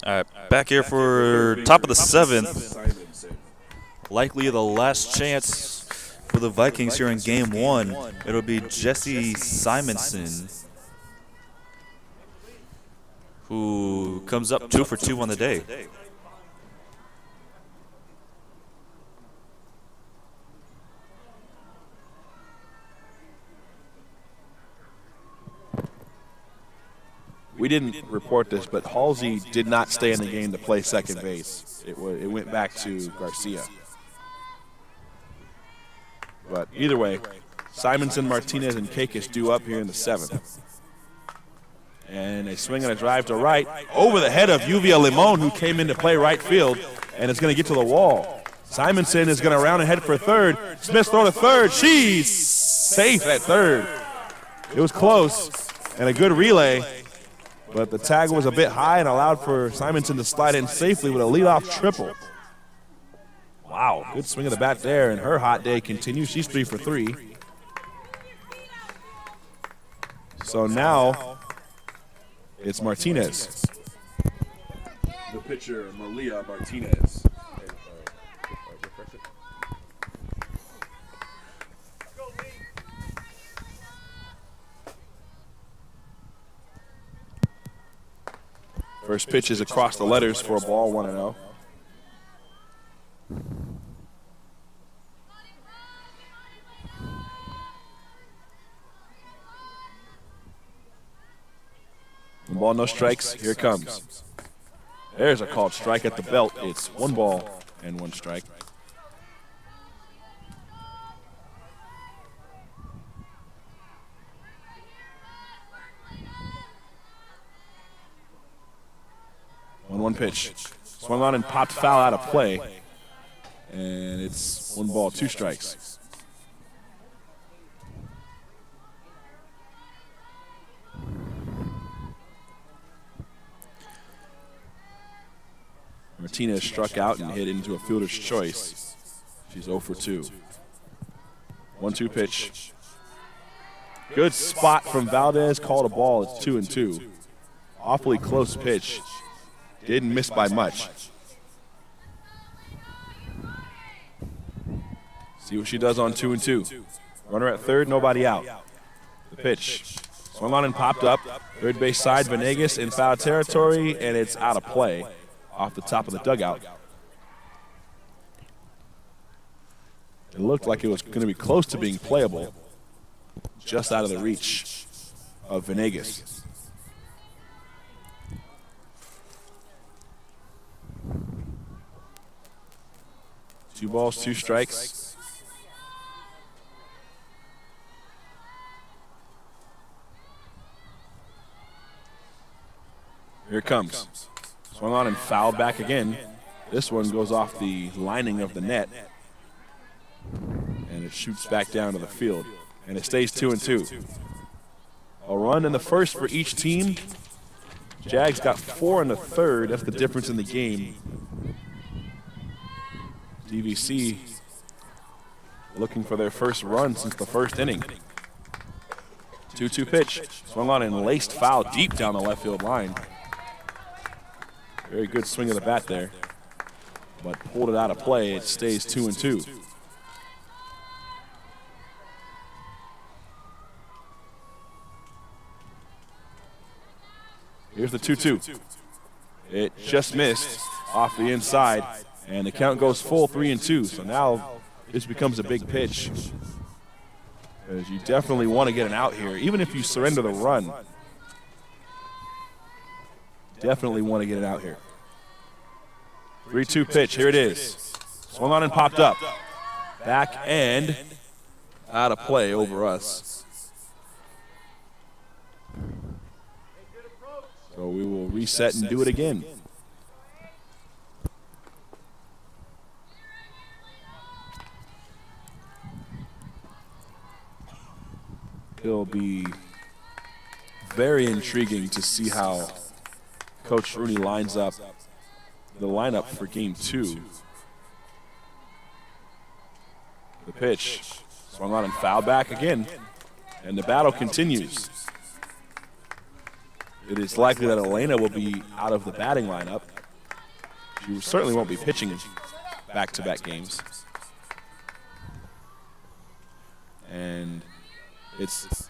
All right, back here for top of the 7th. Likely the last chance for the Vikings here in game 1. It'll be Jesse Simonson, who comes up 2 for 2 on the day. We didn't report this, but Halsey did not stay in the game to play second base. It went back to Garcia. But either way, Simonson, Martinez, and Kakis due up here in the 7th. And a swing and a drive to right over the head of Yuvia Limon, who came in to play right field, and it's going to get to the wall. Simonson is going to round ahead for third. Smith's throw to third. She's safe at third. It was close and a good relay. But the tag was a bit high and allowed for Simonson to slide in safely with a leadoff triple. Wow, good swing of the bat there, and her hot day continues. She's 3 for 3. So now it's Martinez. The pitcher, Malia Martinez. First pitch is across the letters for a ball, 1-0. One ball, no strikes. Here it comes. There's a called strike at the belt. It's 1 ball and 1 strike. One pitch. Swung on and popped foul out of play. And it's 1 ball, 2 strikes. Martinez struck out and hit into a fielder's choice. She's 0 for 2. 1-2 pitch. Good spot from Valdez. Called a ball. It's 2-2. Awfully close pitch. Didn't miss by much. See what she does on 2-2. Runner at third, nobody out. The pitch. Swung on and popped up. Third base side, Venegas in foul territory, and it's out of play off the top of the dugout. It looked like it was going to be close to being playable, just out of the reach of Venegas. Two balls, 2 strikes. Here it comes. Swung on and fouled back again. This one goes off the lining of the net. And it shoots back down to the field. And it stays 2-2. A run in the first for each team. Jags got 4 in the third. That's the difference in the game. DVC looking for their first run since the first inning. 2-2 pitch. Swung on and laced foul deep down the left field line. Very good swing of the bat there, but pulled it out of play. It stays 2-2. Here's the 2-2. It just missed off the inside, and the count goes full 3-2. So now this becomes a big pitch, because you definitely want to get an out here, even if you surrender the run. Definitely want to get it out here. 3-2 pitch. Here it is. Swung on and popped up. Back end out of play over us. So we will reset and do it again. It'll be very intriguing to see how Coach Rooney lines up the lineup for game 2. The pitch. Swung on and fouled back again. And the battle continues. It is likely that Elena will be out of the batting lineup. She certainly won't be pitching back-to-back games. And it's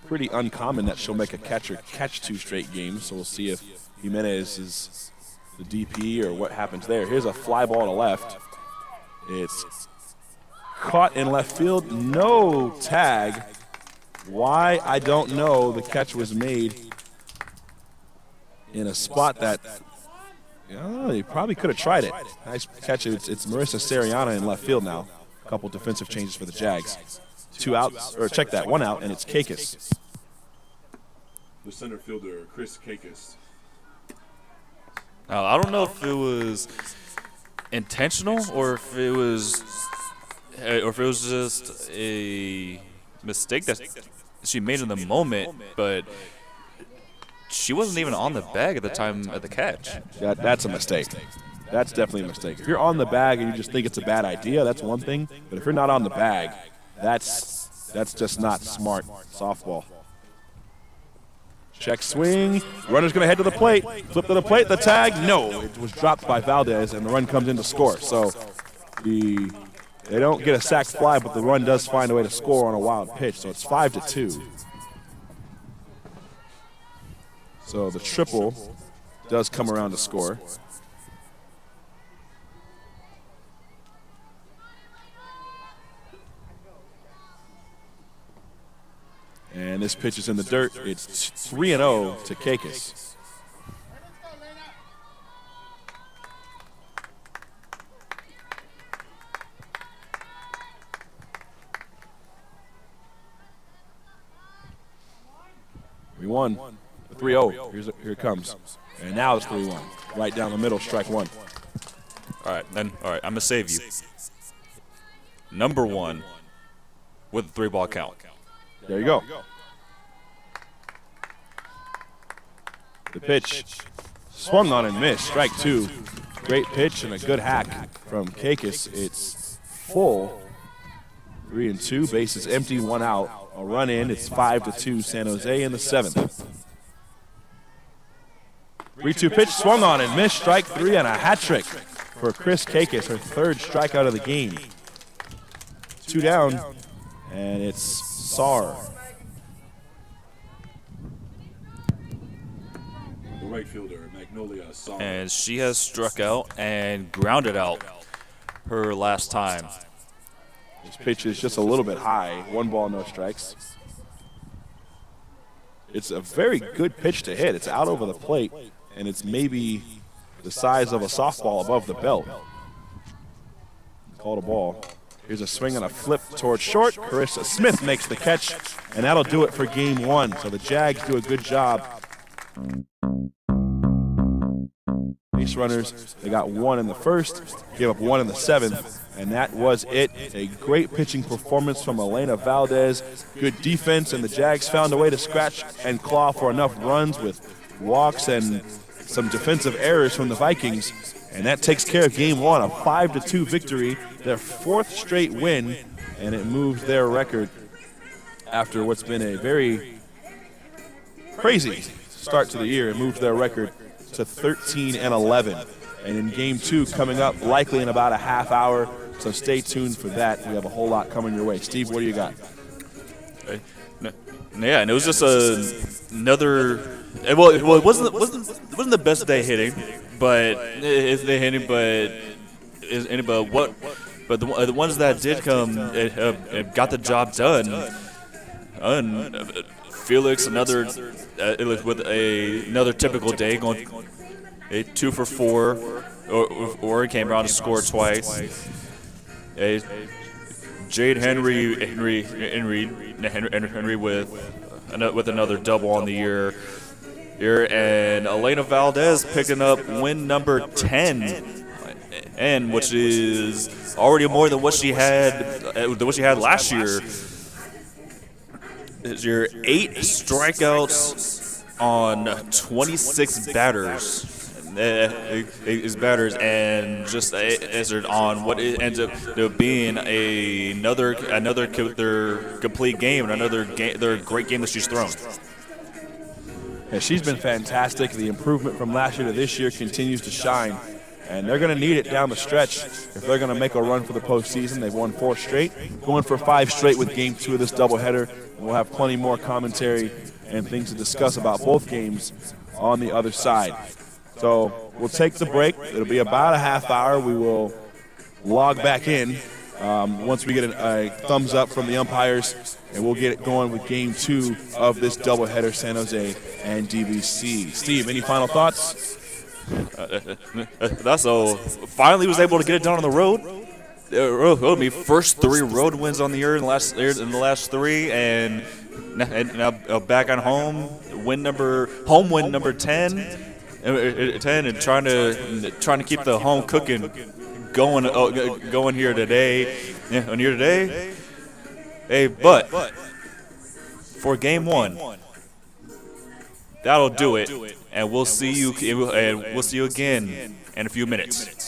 pretty uncommon that she'll make a catcher catch 2 straight games, so we'll see if Jimenez is the DP or what happens there. Here's a fly ball to left. It's caught in left field. No tag. Why, I don't know. The catch was made in a spot that, he probably could have tried it. Nice catch. It's Marissa Sariana in left field now. A couple defensive changes for the Jags. 2 outs, or check that, 1 out, and it's Kakis. The center fielder, Chris Kakis. I don't know if it was intentional or if it was just a mistake that she made in the moment, but she wasn't even on the bag at the time of the catch. That's a mistake. That's definitely a mistake. If you're on the bag and you just think it's a bad idea, that's one thing. But if you're not on the bag, that's just not smart softball. Check swing. Runner's going to head to the plate. Flip to the plate. The tag, no. It was dropped by Valdez, and the run comes in to score. So they don't get a sac fly, but the run does find a way to score on a wild pitch. So it's 5-2. So the triple does come around to score. And this pitch is in the dirt. It's 3-0 to Kakis. We won. 3-0. Here it comes. And now it's 3-1. Right down the middle, strike one. All right, I'm going to save you. Number 1 with a 3-ball count. There you go. The pitch swung on and missed. Strike two. Great pitch and a good hack from Kakis. It's full. 3-2. Bases empty, 1 out. A run in. It's 5-2 San Jose in the 7th. 3-2 pitch swung on and missed. Strike 3 and a hat trick for Chris Kakis, her 3rd strikeout of the game. 2 down, and it's Sar. The right fielder, Magnolia Sar. And she has struck out and grounded out her last time. This pitch is just a little bit high. 1 ball, no strikes. It's a very good pitch to hit. It's out over the plate, and it's maybe the size of a softball above the belt. Called a ball. Here's a swing and a flip towards short. Carissa Smith makes the catch, and that'll do it for game 1. So the Jags do a good job. Base runners, they got 1 in the 1st, gave up 1 in the 7th, and that was it. A great pitching performance from Elena Valdez. Good defense, and the Jags found a way to scratch and claw for enough runs with walks and some defensive errors from the Vikings, and that takes care of game 1, a 5-2 victory, their 4th straight win, and it moves their record after what's been a very crazy start to the year. It moved their record to 13-11, and in game 2 coming up likely in about a half hour, so stay tuned for that. We have a whole lot coming your way. Steve, what do you got? Yeah, and it was just another. Well, it wasn't the best day hitting, but the ones that did come got the job done. Felix with another typical day, going 2 for 4, or came around to score twice. Jade Henry with another double on the year. And Elena Valdez picking up win number 10, and which is already more than what she had last year. It's your 8 strikeouts on 26 batters. And just answered on what it ends up being another their complete game and their great game that she's thrown. Yeah, she's been fantastic. The improvement from last year to this year continues to shine, and they're going to need it down the stretch if they're going to make a run for the postseason. They've won 4 straight, going for 5 straight with game 2 of this doubleheader. We'll have plenty more commentary and things to discuss about both games on the other side. So we'll take the break. It'll be about a half hour. We will log back in once we get a thumbs up from the umpires, and we'll get it going with game 2 of this doubleheader, San Jose and DVC. Steve, any final thoughts? That's all. Finally was able to get it done on the road. It would be first 3 road wins on the year in the last 3, and now back on home win number 10. And trying to keep the home cooking going here today. Yeah, on here today. Hey, but for game 1, that'll do it, and we'll see you again in a few minutes.